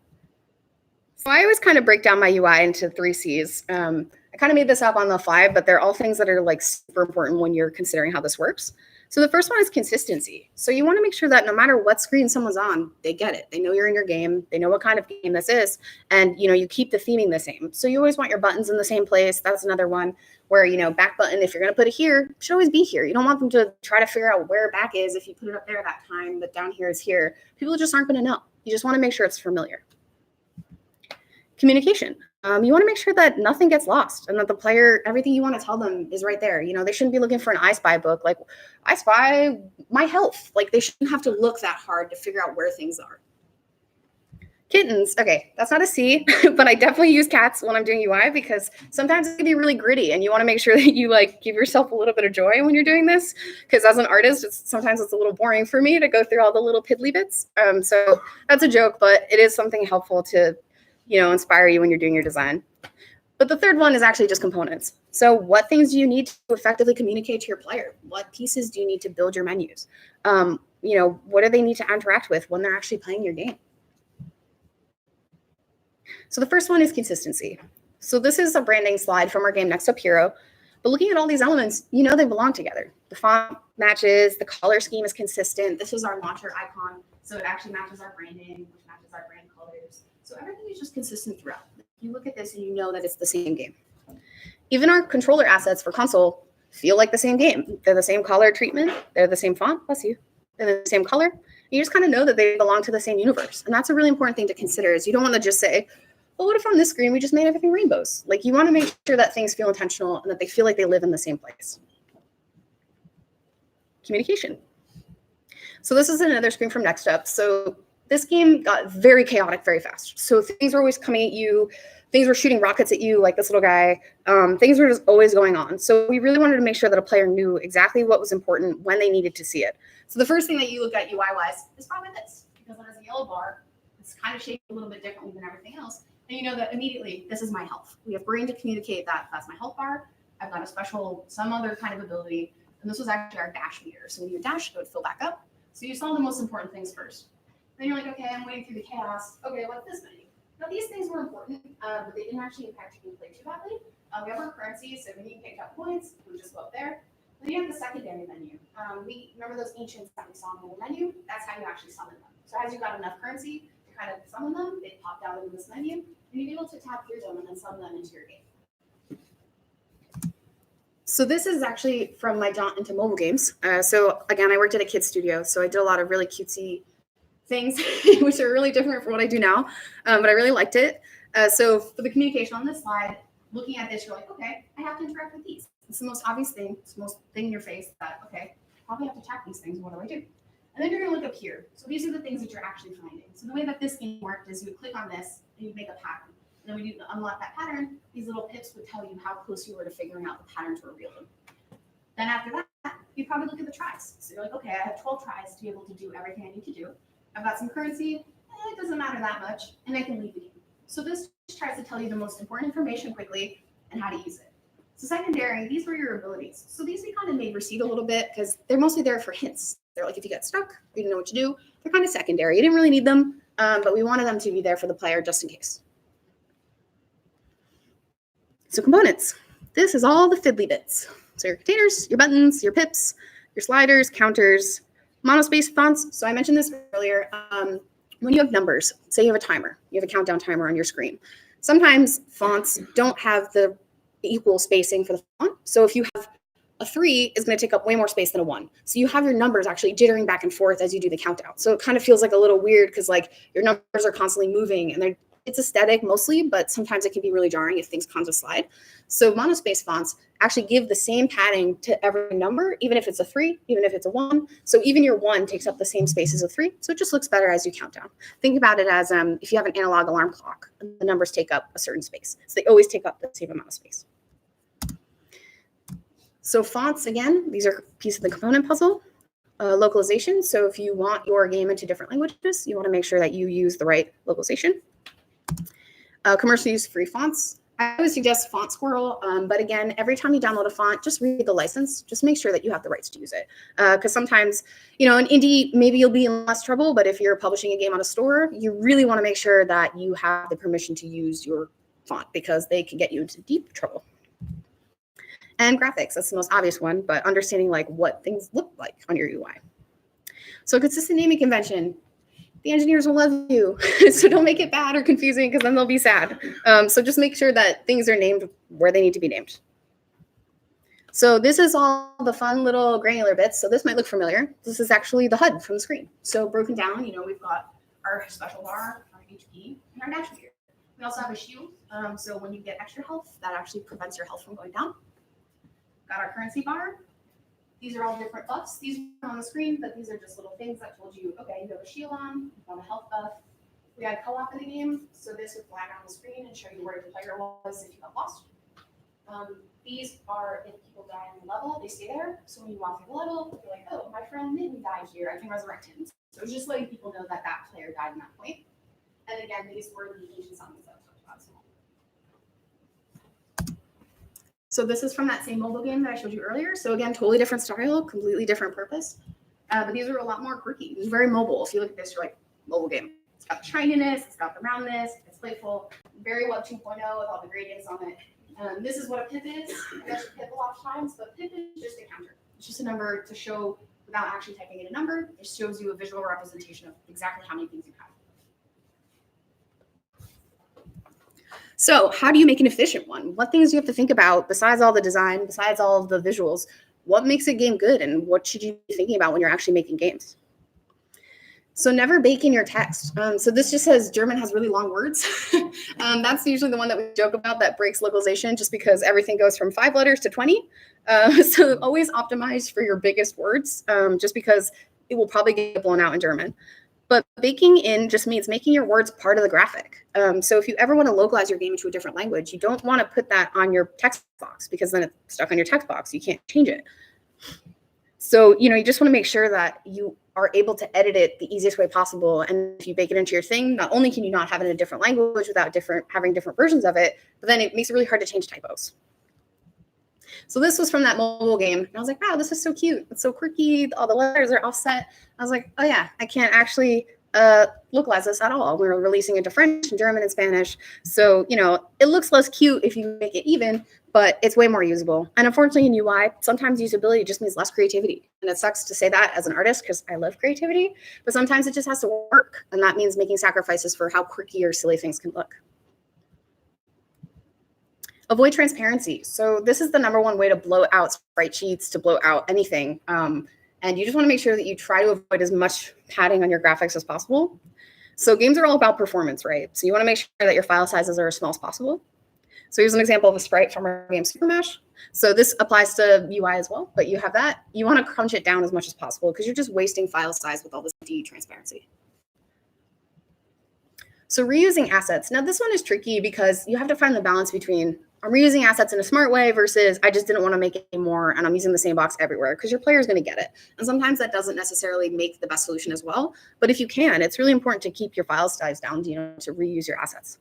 So I always kind of break down my UI into 3 C's. I kind of made this up on the fly, but they're all things that are like super important when you're considering how this works. So the first one is consistency. So you want to make sure that no matter what screen someone's on, they get it. They know you're in your game. They know what kind of game this is. And, you know, you keep the theming the same. So you always want your buttons in the same place. That's another one where, you know, back button, if you're going to put it here, it should always be here. You don't want them to try to figure out where back is if you put it up there that time, but down here is here. People just aren't going to know. You just want to make sure it's familiar. Communication. You want to make sure that nothing gets lost and that the player, everything you want to tell them is right there. You know, they shouldn't be looking for an I Spy book. Like, I spy my health. Like, they shouldn't have to look that hard to figure out where things are. Kittens. Okay, that's not a C, but I definitely use cats when I'm doing UI because sometimes it can be really gritty and you want to make sure that you like give yourself a little bit of joy when you're doing this. Because as an artist, sometimes it's a little boring for me to go through all the little piddly bits. So that's a joke, but it is something helpful to, you know, inspire you when you're doing your design. But the third one is actually just components. So what things do you need to effectively communicate to your player? What pieces do you need to build your menus? You know, what do they need to interact with when they're actually playing your game? So the first one is consistency. So this is a branding slide from our game Next Up Hero. But looking at all these elements, you know they belong together. The font matches, the color scheme is consistent. This is our launcher icon. So it actually matches our branding, which matches our brand colors. So everything is just consistent throughout. You look at this and you know that it's the same game. Even our controller assets for console feel like the same game. They're the same color treatment. They're the same font, bless you. They're the same color. You just kind of know that they belong to the same universe. And that's a really important thing to consider is you don't want to just say, well, what if on this screen we just made everything rainbows? Like you want to make sure that things feel intentional and that they feel like they live in the same place. Communication. So this is another screen from Next Up. So this game got very chaotic very fast. So things were always coming at you. Things were shooting rockets at you like this little guy. Things were just always going on. So we really wanted to make sure that a player knew exactly what was important when they needed to see it. So the first thing that you look at UI-wise is probably this, because it has a yellow bar. It's kind of shaped a little bit differently than everything else. And you know that immediately, this is my health. We have brain to communicate that that's my health bar. I've got a special, some other kind of ability. And this was actually our dash meter. So when you dash, it would fill back up. So you saw the most important things first. Then you're like, okay, I'm waiting through the chaos. Okay, what's this menu? Now these things were important, but they didn't actually impact your gameplay too badly. We have our currency, so when you picked up points, we would just go up there. Then you have the secondary menu. We remember those ancients that we saw in the menu? That's how you actually summon them. So as you got enough currency to kind of summon them, they popped out into this menu, and you'd be able to tap through them and then summon them into your game. So this is actually from my jaunt into mobile games. So again, I worked at a kids studio, so I did a lot of really cutesy things, which are really different from what I do now, but I really liked it. So for the communication on this slide, looking at this, you're like, okay, I have to interact with these. It's the most obvious thing. It's the most thing in your face that, okay, I probably have to tap these things. What do I do? And then you're going to look up here. So these are the things that you're actually finding. So the way that this game worked is you would click on this and you'd make a pattern. And then when you unlock that pattern, these little pips would tell you how close you were to figuring out the patterns were real. Then after that, you'd probably look at the tries. So you're like, okay, I have 12 tries to be able to do everything I need to do. I've got some currency, it doesn't matter that much, and I can leave the game. So this tries to tell you the most important information quickly and how to use it. So secondary, these were your abilities. So these we kind of made recede a little bit because they're mostly there for hints. They're like if you get stuck, you didn't know what to do, they're kind of secondary. You didn't really need them, but we wanted them to be there for the player just in case. So components. This is all the fiddly bits. So your containers, your buttons, your pips, your sliders, counters, monospace fonts. So I mentioned this earlier. When you have numbers, say you have a timer, you have a countdown timer on your screen. Sometimes fonts don't have the equal spacing for the font. So if you have a 3, it's going to take up way more space than a 1. So you have your numbers actually jittering back and forth as you do the countdown. So it kind of feels like a little weird because like your numbers are constantly moving and they're It's aesthetic mostly, but sometimes it can be really jarring if things kind of slide. So monospace fonts actually give the same padding to every number, even if it's a 3, even if it's a 1. So even your 1 takes up the same space as a 3. So it just looks better as you count down. Think about it as if you have an analog alarm clock, the numbers take up a certain space. So they always take up the same amount of space. So fonts, again, these are pieces of the component puzzle. Localization. So if you want your game into different languages, you want to make sure that you use the right localization. Commercial use free fonts. I always suggest Font Squirrel, but again, every time you download a font, just read the license. Just make sure that you have the rights to use it. Because sometimes, you know, in indie, maybe you'll be in less trouble, but if you're publishing a game on a store, you really want to make sure that you have the permission to use your font because they can get you into deep trouble. And graphics, that's the most obvious one, but understanding like what things look like on your UI. So consistent naming convention. The engineers will love you. So don't make it bad or confusing because then they'll be sad. So just make sure that things are named where they need to be named. So this is all the fun little granular bits. So this might look familiar. This is actually the HUD from the screen. So broken down, you know, we've got our special bar, our HP, and our dash gear. We also have a shield. So when you get extra health, that actually prevents your health from going down. Got our currency bar. These are all different buffs. These are on the screen, but these are just little things that told you, okay, you have a shield on, you have a health buff. We had co-op in the game, so this would flag on the screen and show you where the player was if you got lost. These are if people die in the level, they stay there. So when you walk through the level, you're like, oh, my friend Min died here, I can resurrect him. So it's just letting people know that that player died in that point. And again, these were the ancient songs that I talked about. So this is from that same mobile game that I showed you earlier. So again, totally different style, completely different purpose. But these are a lot more quirky. It's very mobile. If you look at this, you're like, mobile game. It's got the shininess, it's got the roundness, it's playful, very Web 2.0 with all the gradients on it. This is what a pip is. I mentioned pip a lot of times, but pip is just a counter. It's just a number to show without actually typing in a number. It shows you a visual representation of exactly how many things you have. So how do you make an efficient one? What things do you have to think about besides all the design, besides all of the visuals? What makes a game good and what should you be thinking about when you're actually making games? So never bake in your text. So this just says German has really long words. That's usually the one that we joke about that breaks localization just because everything goes from 5 letters to 20. So always optimize for your biggest words just because it will probably get blown out in German. But baking in just means making your words part of the graphic. So if you ever want to localize your game into a different language, you don't want to put that on your text box because then it's stuck on your text box. You can't change it. So, you know, you just want to make sure that you are able to edit it the easiest way possible. And if you bake it into your thing, not only can you not have it in a different language without having different versions of it, but then it makes it really hard to change typos. So this was from that mobile game. And I was like, wow, this is so cute. It's so quirky. All the letters are offset. I was like, oh yeah, I can't actually localize this at all. We were releasing it to French and German and Spanish. So, you know, it looks less cute if you make it even, but it's way more usable. And unfortunately in UI, sometimes usability just means less creativity. And it sucks to say that as an artist because I love creativity, but sometimes it just has to work. And that means making sacrifices for how quirky or silly things can look. Avoid transparency. So this is the #1 way to blow out sprite sheets, to blow out anything. And you just want to make sure that you try to avoid as much padding on your graphics as possible. So games are all about performance, right? So you want to make sure that your file sizes are as small as possible. So here's an example of a sprite from our game Super Mash. So this applies to UI as well, but you have that. You want to crunch it down as much as possible because you're just wasting file size with all this transparency. So reusing assets. Now this one is tricky because you have to find the balance between I'm reusing assets in a smart way versus I just didn't want to make it anymore and I'm using the same box everywhere because your player is going to get it. And sometimes that doesn't necessarily make the best solution as well. But if you can, it's really important to keep your file size down, you know, to reuse your assets.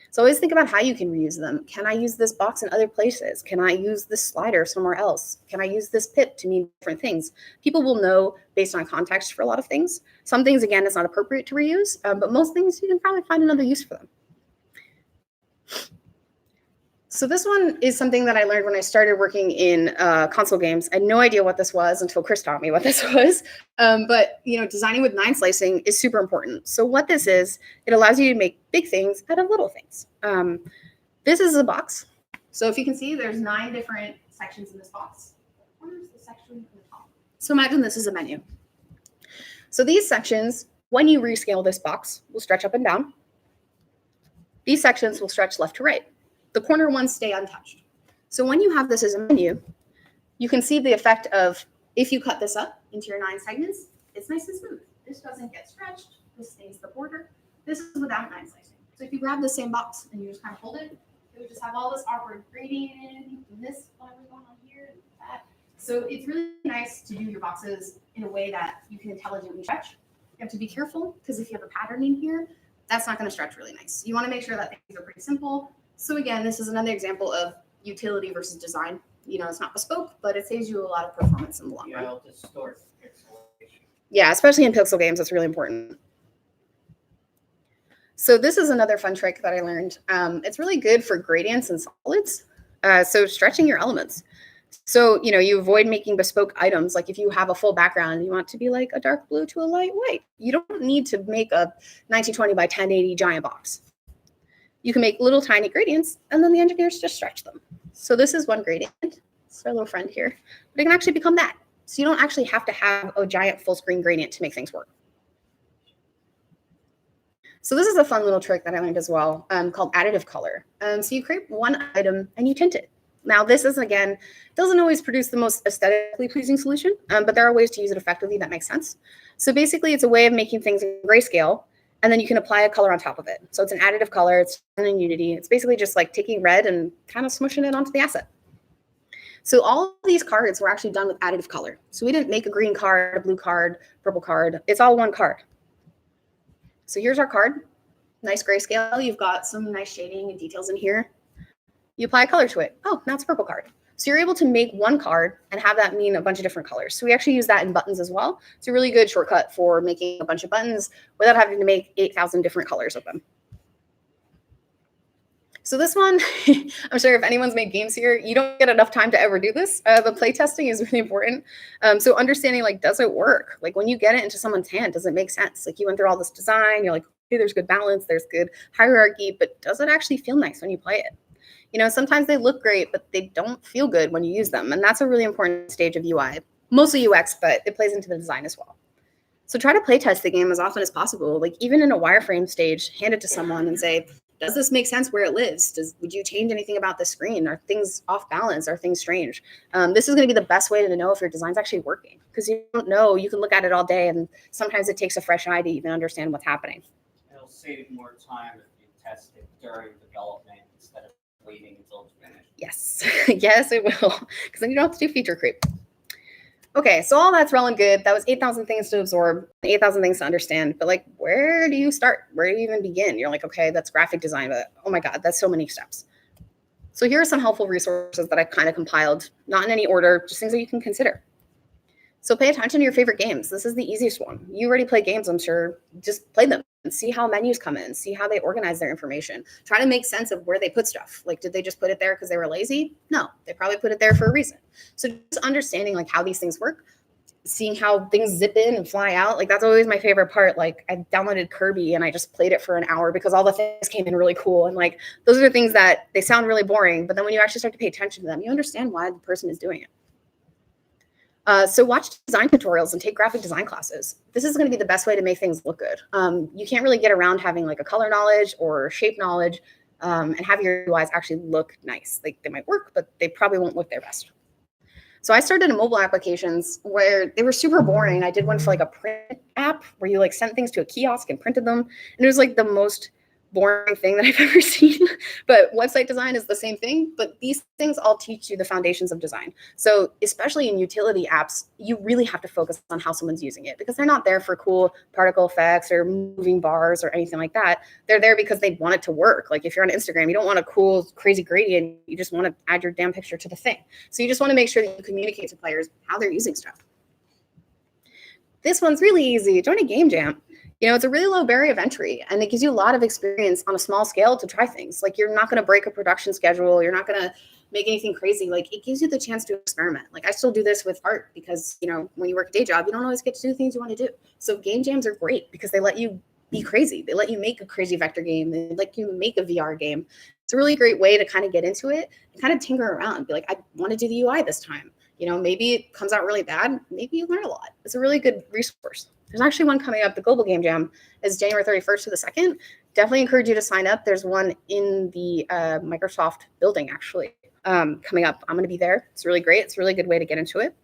So always think about how you can reuse them. Can I use this box in other places? Can I use this slider somewhere else? Can I use this pip to mean different things? People will know based on context for a lot of things. Some things, again, it's not appropriate to reuse, but most things you can probably find another use for them. So this one is something that I learned when I started working in console games. I had no idea what this was until Chris taught me what this was. But you know, designing with 9 slicing is super important. So what this is, it allows you to make big things out of little things. This is a box. So if you can see, there's 9 different sections in this box. Where's the section in the top? So imagine this is a menu. So these sections, when you rescale this box, will stretch up and down. These sections will stretch left to right. The corner ones stay untouched. So when you have this as a menu, you can see the effect of, if you cut this up into your 9 segments, it's nice and smooth. This doesn't get stretched. This stays the border. This is without 9 slicing. So if you grab the same box and you just kind of hold it, it would just have all this awkward gradient and this, whatever's going on here and that. So it's really nice to do your boxes in a way that you can intelligently stretch. You have to be careful because if you have a patterning here, that's not going to stretch really nice. You want to make sure that things are pretty simple. So again, this is another example of utility versus design. You know, it's not bespoke, but it saves you a lot of performance in the long run. It'll distort pixelation. Yeah, especially in pixel games, that's really important. So this is another fun trick that I learned. It's really good for gradients and solids. So stretching your elements. So, you know, you avoid making bespoke items. Like if you have a full background and you want to be like a dark blue to a light white, you don't need to make a 1920 by 1080 giant box. You can make little tiny gradients and then the engineers just stretch them. So this is one gradient. It's our little friend here, but it can actually become that. So you don't actually have to have a giant full screen gradient to make things work. So this is a fun little trick that I learned as well, called additive color. So you create one item and you tint it. Now this is, again, doesn't always produce the most aesthetically pleasing solution, but there are ways to use it effectively that make sense. So basically it's a way of making things in grayscale, and then you can apply a color on top of it. So it's an additive color, it's done in Unity. It's basically just like taking red and kind of smushing it onto the asset. So all of these cards were actually done with additive color. So we didn't make a green card, a blue card, purple card. It's all one card. So here's our card, nice grayscale. You've got some nice shading and details in here. You apply a color to it. Oh, now it's a purple card. So you're able to make one card and have that mean a bunch of different colors. So we actually use that in buttons as well. It's a really good shortcut for making a bunch of buttons without having to make 8,000 different colors of them. So this one, I'm sure if anyone's made games here, you don't get enough time to ever do this. But play testing is really important. So understanding, like, does it work? Like when you get it into someone's hand, does it make sense? Like you went through all this design, you're like, okay, there's good balance, there's good hierarchy, but does it actually feel nice when you play it? You know, sometimes they look great, but they don't feel good when you use them. And that's a really important stage of UI, mostly UX, but it plays into the design as well. So try to play test the game as often as possible. Like even in a wireframe stage, hand it to someone and say, does this make sense where it lives? Would you change anything about the screen? Are things off balance? Are things strange? This is going to be the best way to know if your design's actually working, because you don't know. You can look at it all day, and sometimes it takes a fresh eye to even understand what's happening. It'll save more time if you test it during development instead of waiting until it's finished. Yes, yes, it will, because then you don't have to do feature creep. Okay, so all that's well and good. That was 8,000 things to absorb, 8,000 things to understand. But like, where do you start? Where do you even begin? You're like, okay, that's graphic design, but oh my God, that's so many steps. So here are some helpful resources that I've kind of compiled, not in any order, just things that you can consider. So pay attention to your favorite games. This is the easiest one. You already play games, I'm sure. Just play them and see how menus come in, see how they organize their information. Try to make sense of where they put stuff. Like, did they just put it there because they were lazy? No, they probably put it there for a reason. So just understanding like how these things work, seeing how things zip in and fly out. Like that's always my favorite part. Like I downloaded Kirby and I just played it for an hour because all the things came in really cool. And like, those are the things that they sound really boring, but then when you actually start to pay attention to them, you understand why the person is doing it. So watch design tutorials and take graphic design classes. This is going to be the best way to make things look good. You can't really get around having like a color knowledge or shape knowledge and have your UIs actually look nice. Like they might work, but they probably won't look their best. So I started in mobile applications where they were super boring. I did one for like a print app where you like sent things to a kiosk and printed them. And it was like the most boring thing that I've ever seen. But website design is the same thing, but these things all teach you the foundations of design. So especially in utility apps, you really have to focus on how someone's using it because they're not there for cool particle effects or moving bars or anything like that. They're there because they want it to work. Like if you're on Instagram, you don't want a cool, crazy gradient. You just want to add your damn picture to the thing. So you just want to make sure that you communicate to players how they're using stuff. This one's really easy. Join a game jam. You know, it's a really low barrier of entry, and it gives you a lot of experience on a small scale to try things. Like you're not going to break a production schedule. You're not going to make anything crazy. Like it gives you the chance to experiment. Like I still do this with art because, you know, when you work a day job, you don't always get to do things you want to do. So game jams are great because they let you be crazy. They let you make a crazy vector game. They let you make a VR game. It's a really great way to kind of get into it and kind of tinker around. Be like, I want to do the UI this time. You know, maybe it comes out really bad. Maybe you learn a lot. It's a really good resource. There's actually one coming up. The Global Game Jam is January 31st to the 2nd. definitely encourage you to sign up. There's one in the Microsoft building, actually, coming up. I'm going to be there. It's really great. It's a really good way to get into it.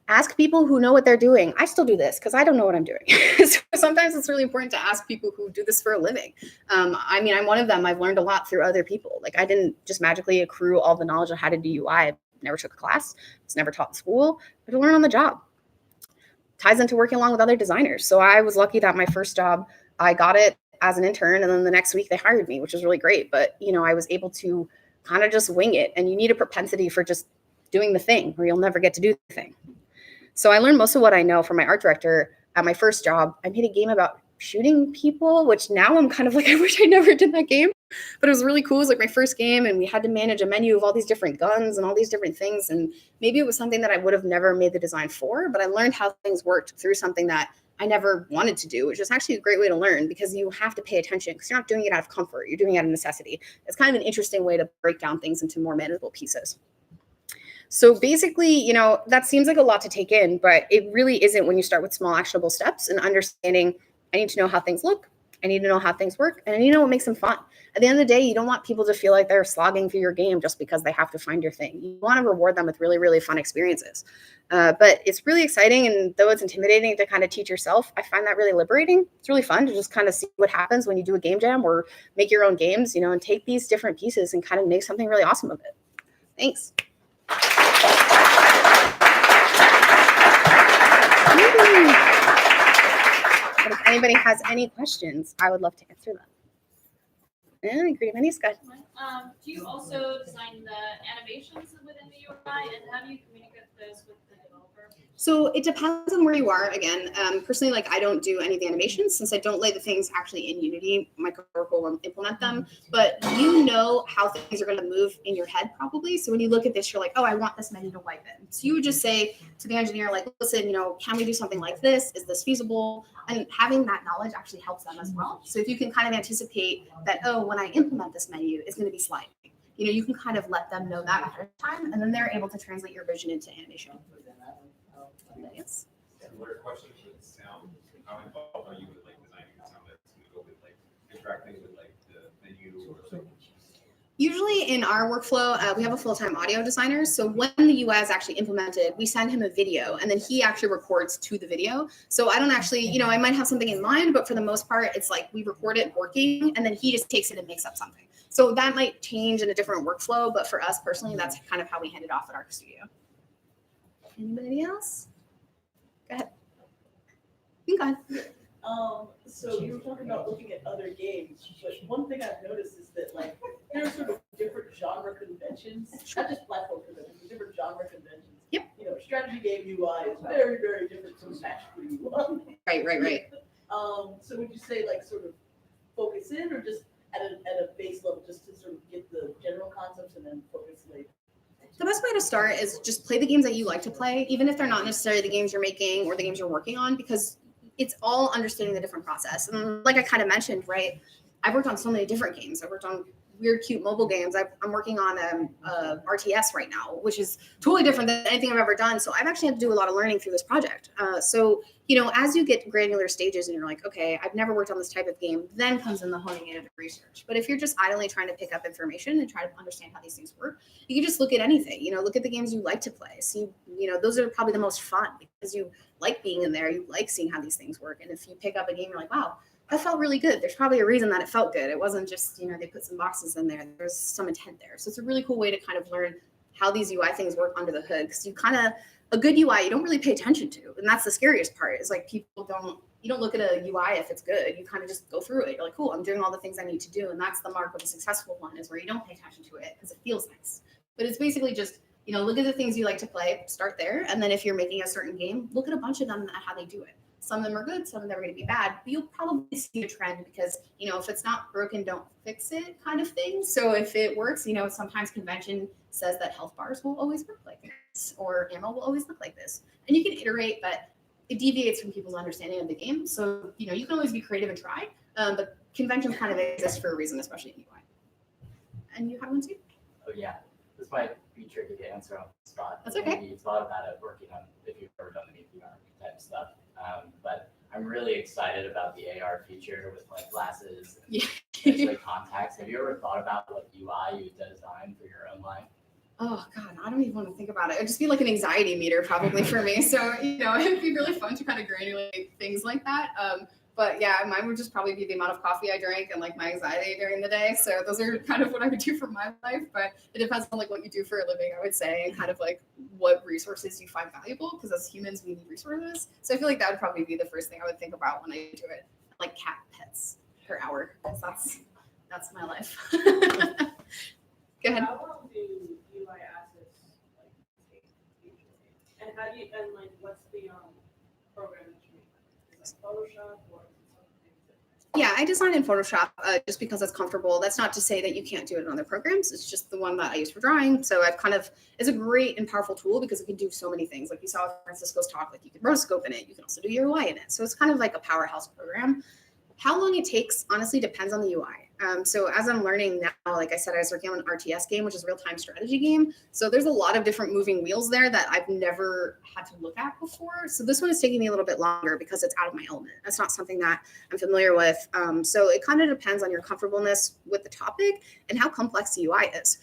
Ask people who know what they're doing. I still do this because I don't know what I'm doing. So sometimes it's really important to ask people who do this for a living. I mean, I'm one of them. I've learned a lot through other people. Like, I didn't just magically accrue all the knowledge of how to do UI. I never took a class. It's never taught in school. I had to learn on the job. Ties into working along with other designers. So I was lucky that my first job, I got it as an intern, and then the next week they hired me, which was really great. But, you know, I was able to kind of just wing it, and you need a propensity for just doing the thing, or you'll never get to do the thing. So I learned most of what I know from my art director at my first job. I made a game about shooting people, which now I'm kind of like, I wish I never did that game, but it was really cool. It was like my first game, and we had to manage a menu of all these different guns and all these different things. And maybe it was something that I would have never made the design for, but I learned how things worked through something that I never wanted to do, which is actually a great way to learn, because you have to pay attention, because you're not doing it out of comfort. You're doing it out of necessity. It's kind of an interesting way to break down things into more manageable pieces. So basically, you know, that seems like a lot to take in, but it really isn't when you start with small actionable steps and understanding, I need to know how things look, I need to know how things work, and I need to know what makes them fun. At the end of the day, you don't want people to feel like they're slogging through your game just because they have to find your thing. You want to reward them with really, really fun experiences. But it's really exciting, and though it's intimidating to kind of teach yourself, I find that really liberating. It's really fun to just kind of see what happens when you do a game jam or make your own games, you know, and take these different pieces and kind of make something really awesome of it. Thanks. But if anybody has any questions, I would love to answer them. And agree with any Scott. Do you also design the animations within the UI, and how do you communicate those with the developer? So it depends on where you are. Again, personally, like, I don't do any of the animations since I don't lay the things actually in Unity. Microsoft will implement them, but you know how things are going to move in your head probably. So when you look at this, you're like, oh, I want this menu to wipe in. So you would just say to the engineer, like, listen, you know, can we do something like this? Is this feasible? And having that knowledge actually helps them as well. So if you can kind of anticipate that, oh, when I implement this menu, it's going to be sliding. You know, you can kind of let them know that ahead of time, and then they're able to translate your vision into animation. Yes. Similar question with sound. How involved are you with like designing the sound that's going to go with like interacting with like the menu or something? Usually in our workflow, we have a full-time audio designer. So when the UI is actually implemented, we send him a video, and then he actually records to the video. So I don't actually, you know, I might have something in mind, but for the most part, it's like we record it working, and then he just takes it and makes up something. So that might change in a different workflow, but for us personally, that's kind of how we hand it off at our studio. Anybody else? Go ahead. You can go ahead. So you were talking about looking at other games, but one thing I've noticed is that like there are sort of different genre conventions, not just platform conventions, but different genre conventions. Yep. You know, strategy game UI is very, very different from Match 3UI. Right. So would you say like sort of focus in, or just at a base level, just to sort of get the general concepts and then focus later? The best way to start is just play the games that you like to play, even if they're not necessarily the games you're making or the games you're working on, because it's all understanding the different process. And like I kind of mentioned, right, I've worked on so many different games. I've worked on weird, cute mobile games. I'm working on RTS right now, which is totally different than anything I've ever done. So I've actually had to do a lot of learning through this project. So, you know, as you get granular stages and you're like, okay, I've never worked on this type of game, then comes in the honing in of the research. But if you're just idly trying to pick up information and try to understand how these things work, you can just look at anything, you know, look at the games you like to play. See, you know, those are probably the most fun because you like being in there. You like seeing how these things work. And if you pick up a game, you're like, wow, that felt really good. There's probably a reason that it felt good. It wasn't just, you know, they put some boxes in there. There's some intent there. So it's a really cool way to kind of learn how these UI things work under the hood. Because you kind of, a good UI, you don't really pay attention to. And that's the scariest part is like you don't look at a UI if it's good. You kind of just go through it. You're like, cool, I'm doing all the things I need to do. And that's the mark of a successful one is where you don't pay attention to it because it feels nice. But it's basically just, you know, look at the things you like to play, start there. And then if you're making a certain game, look at a bunch of them and how they do it. Some of them are good, some of them are going to be bad, but you'll probably see a trend because, you know, if it's not broken, don't fix it kind of thing. So if it works, you know, sometimes convention says that health bars will always work like this or ammo will always look like this. And you can iterate, but it deviates from people's understanding of the game. So, you know, you can always be creative and try, but conventions kind of exist for a reason, especially in UI. And you have one too? Oh, yeah. This might be tricky to answer on the spot. That's okay. You've thought about it working on, if you've ever done any VR type stuff. But I'm really excited about the AR feature with like glasses and Yeah. especially contacts. Have you ever thought about what UI you design for your own life? Oh God, I don't even want to think about it. It'd just be like an anxiety meter probably for me. So, it'd be really fun to kind of granulate things like that. But yeah, mine would just probably be the amount of coffee I drank and like my anxiety during the day. So those are kind of what I would do for my life, but it depends on like what you do for a living, I would say, and kind of like what resources you find valuable, because as humans, we need resources. So I feel like that would probably be the first thing I would think about when I do it, like cat pets per hour, because that's my life. Go ahead. How long do UI assets like take usually? And how do you like what's the program that you use? Is it Photoshop or is it something different? Yeah, I design in Photoshop just because it's comfortable. That's not to say that you can't do it in other programs. It's just the one that I use for drawing. So it's a great and powerful tool because it can do so many things. Like you saw with Francisco's talk, like you can rotoscope in it. You can also do your UI in it. So it's kind of like a powerhouse program. How long it takes honestly depends on the UI. So as I'm learning now, like I said, I was working on an RTS game, which is a real-time strategy game. So there's a lot of different moving wheels there that I've never had to look at before. So this one is taking me a little bit longer because it's out of my element. That's not something that I'm familiar with. So it kind of depends on your comfortableness with the topic and how complex the UI is.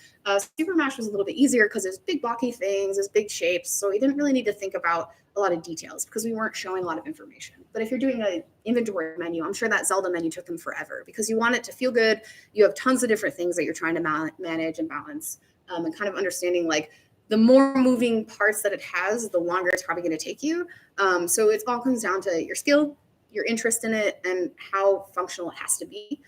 Super Mash was a little bit easier because it's big blocky things, it's big shapes. So we didn't really need to think about a lot of details because we weren't showing a lot of information. But if you're doing an inventory menu, I'm sure that Zelda menu took them forever because you want it to feel good. You have tons of different things that you're trying to manage and balance, and kind of understanding like the more moving parts that it has, the longer it's probably going to take you. So it all comes down to your skill, your interest in it, and how functional it has to be.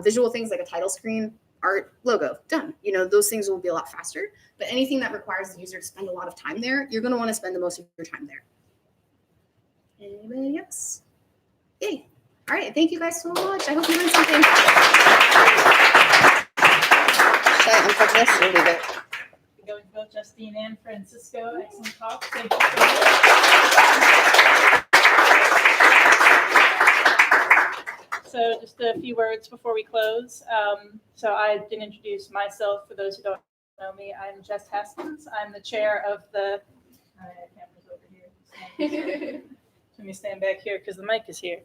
Visual things like a title screen, art, logo, done. Those things will be a lot faster. But anything that requires the user to spend a lot of time there, you're going to want to spend the most of your time there. Anybody else? Yay. All right. Thank you guys so much. I hope you learned something. Should I unplug this or leave it? Going to both Justine and Francisco. Excellent talk. Thank you so much. So just a few words before we close. So I didn't introduce myself. For those who don't know me, I'm Jess Haskins. I'm the chair of the camera's over here. Let me stand back here because the mic is here.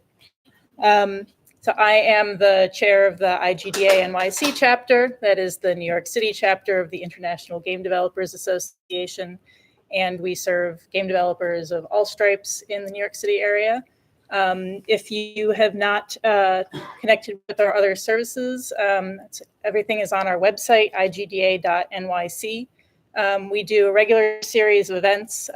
So I am the chair of the IGDA NYC chapter. That is the New York City chapter of the International Game Developers Association. And we serve game developers of all stripes in the New York City area. If you have not connected with our other services, everything is on our website, igda.nyc. We do a regular series of events.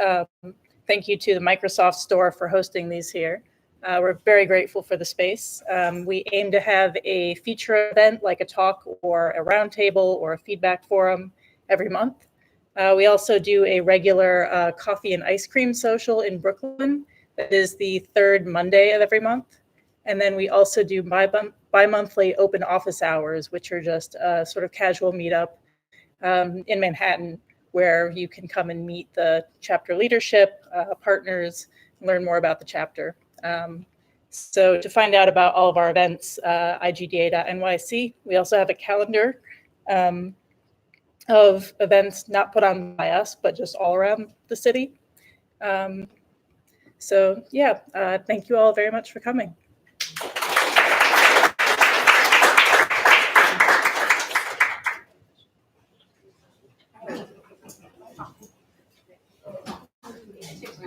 Thank you to the Microsoft Store for hosting these here. We're very grateful for the space. We aim to have a feature event like a talk or a roundtable or a feedback forum every month. We also do a regular coffee and ice cream social in Brooklyn. That is the third Monday of every month. And then we also do bi-monthly open office hours, which are just a sort of casual meetup in Manhattan, where you can come and meet the chapter leadership, partners, and learn more about the chapter. So to find out about all of our events, igda.nyc. We also have a calendar of events not put on by us, but just all around the city. So yeah, thank you all very much for coming.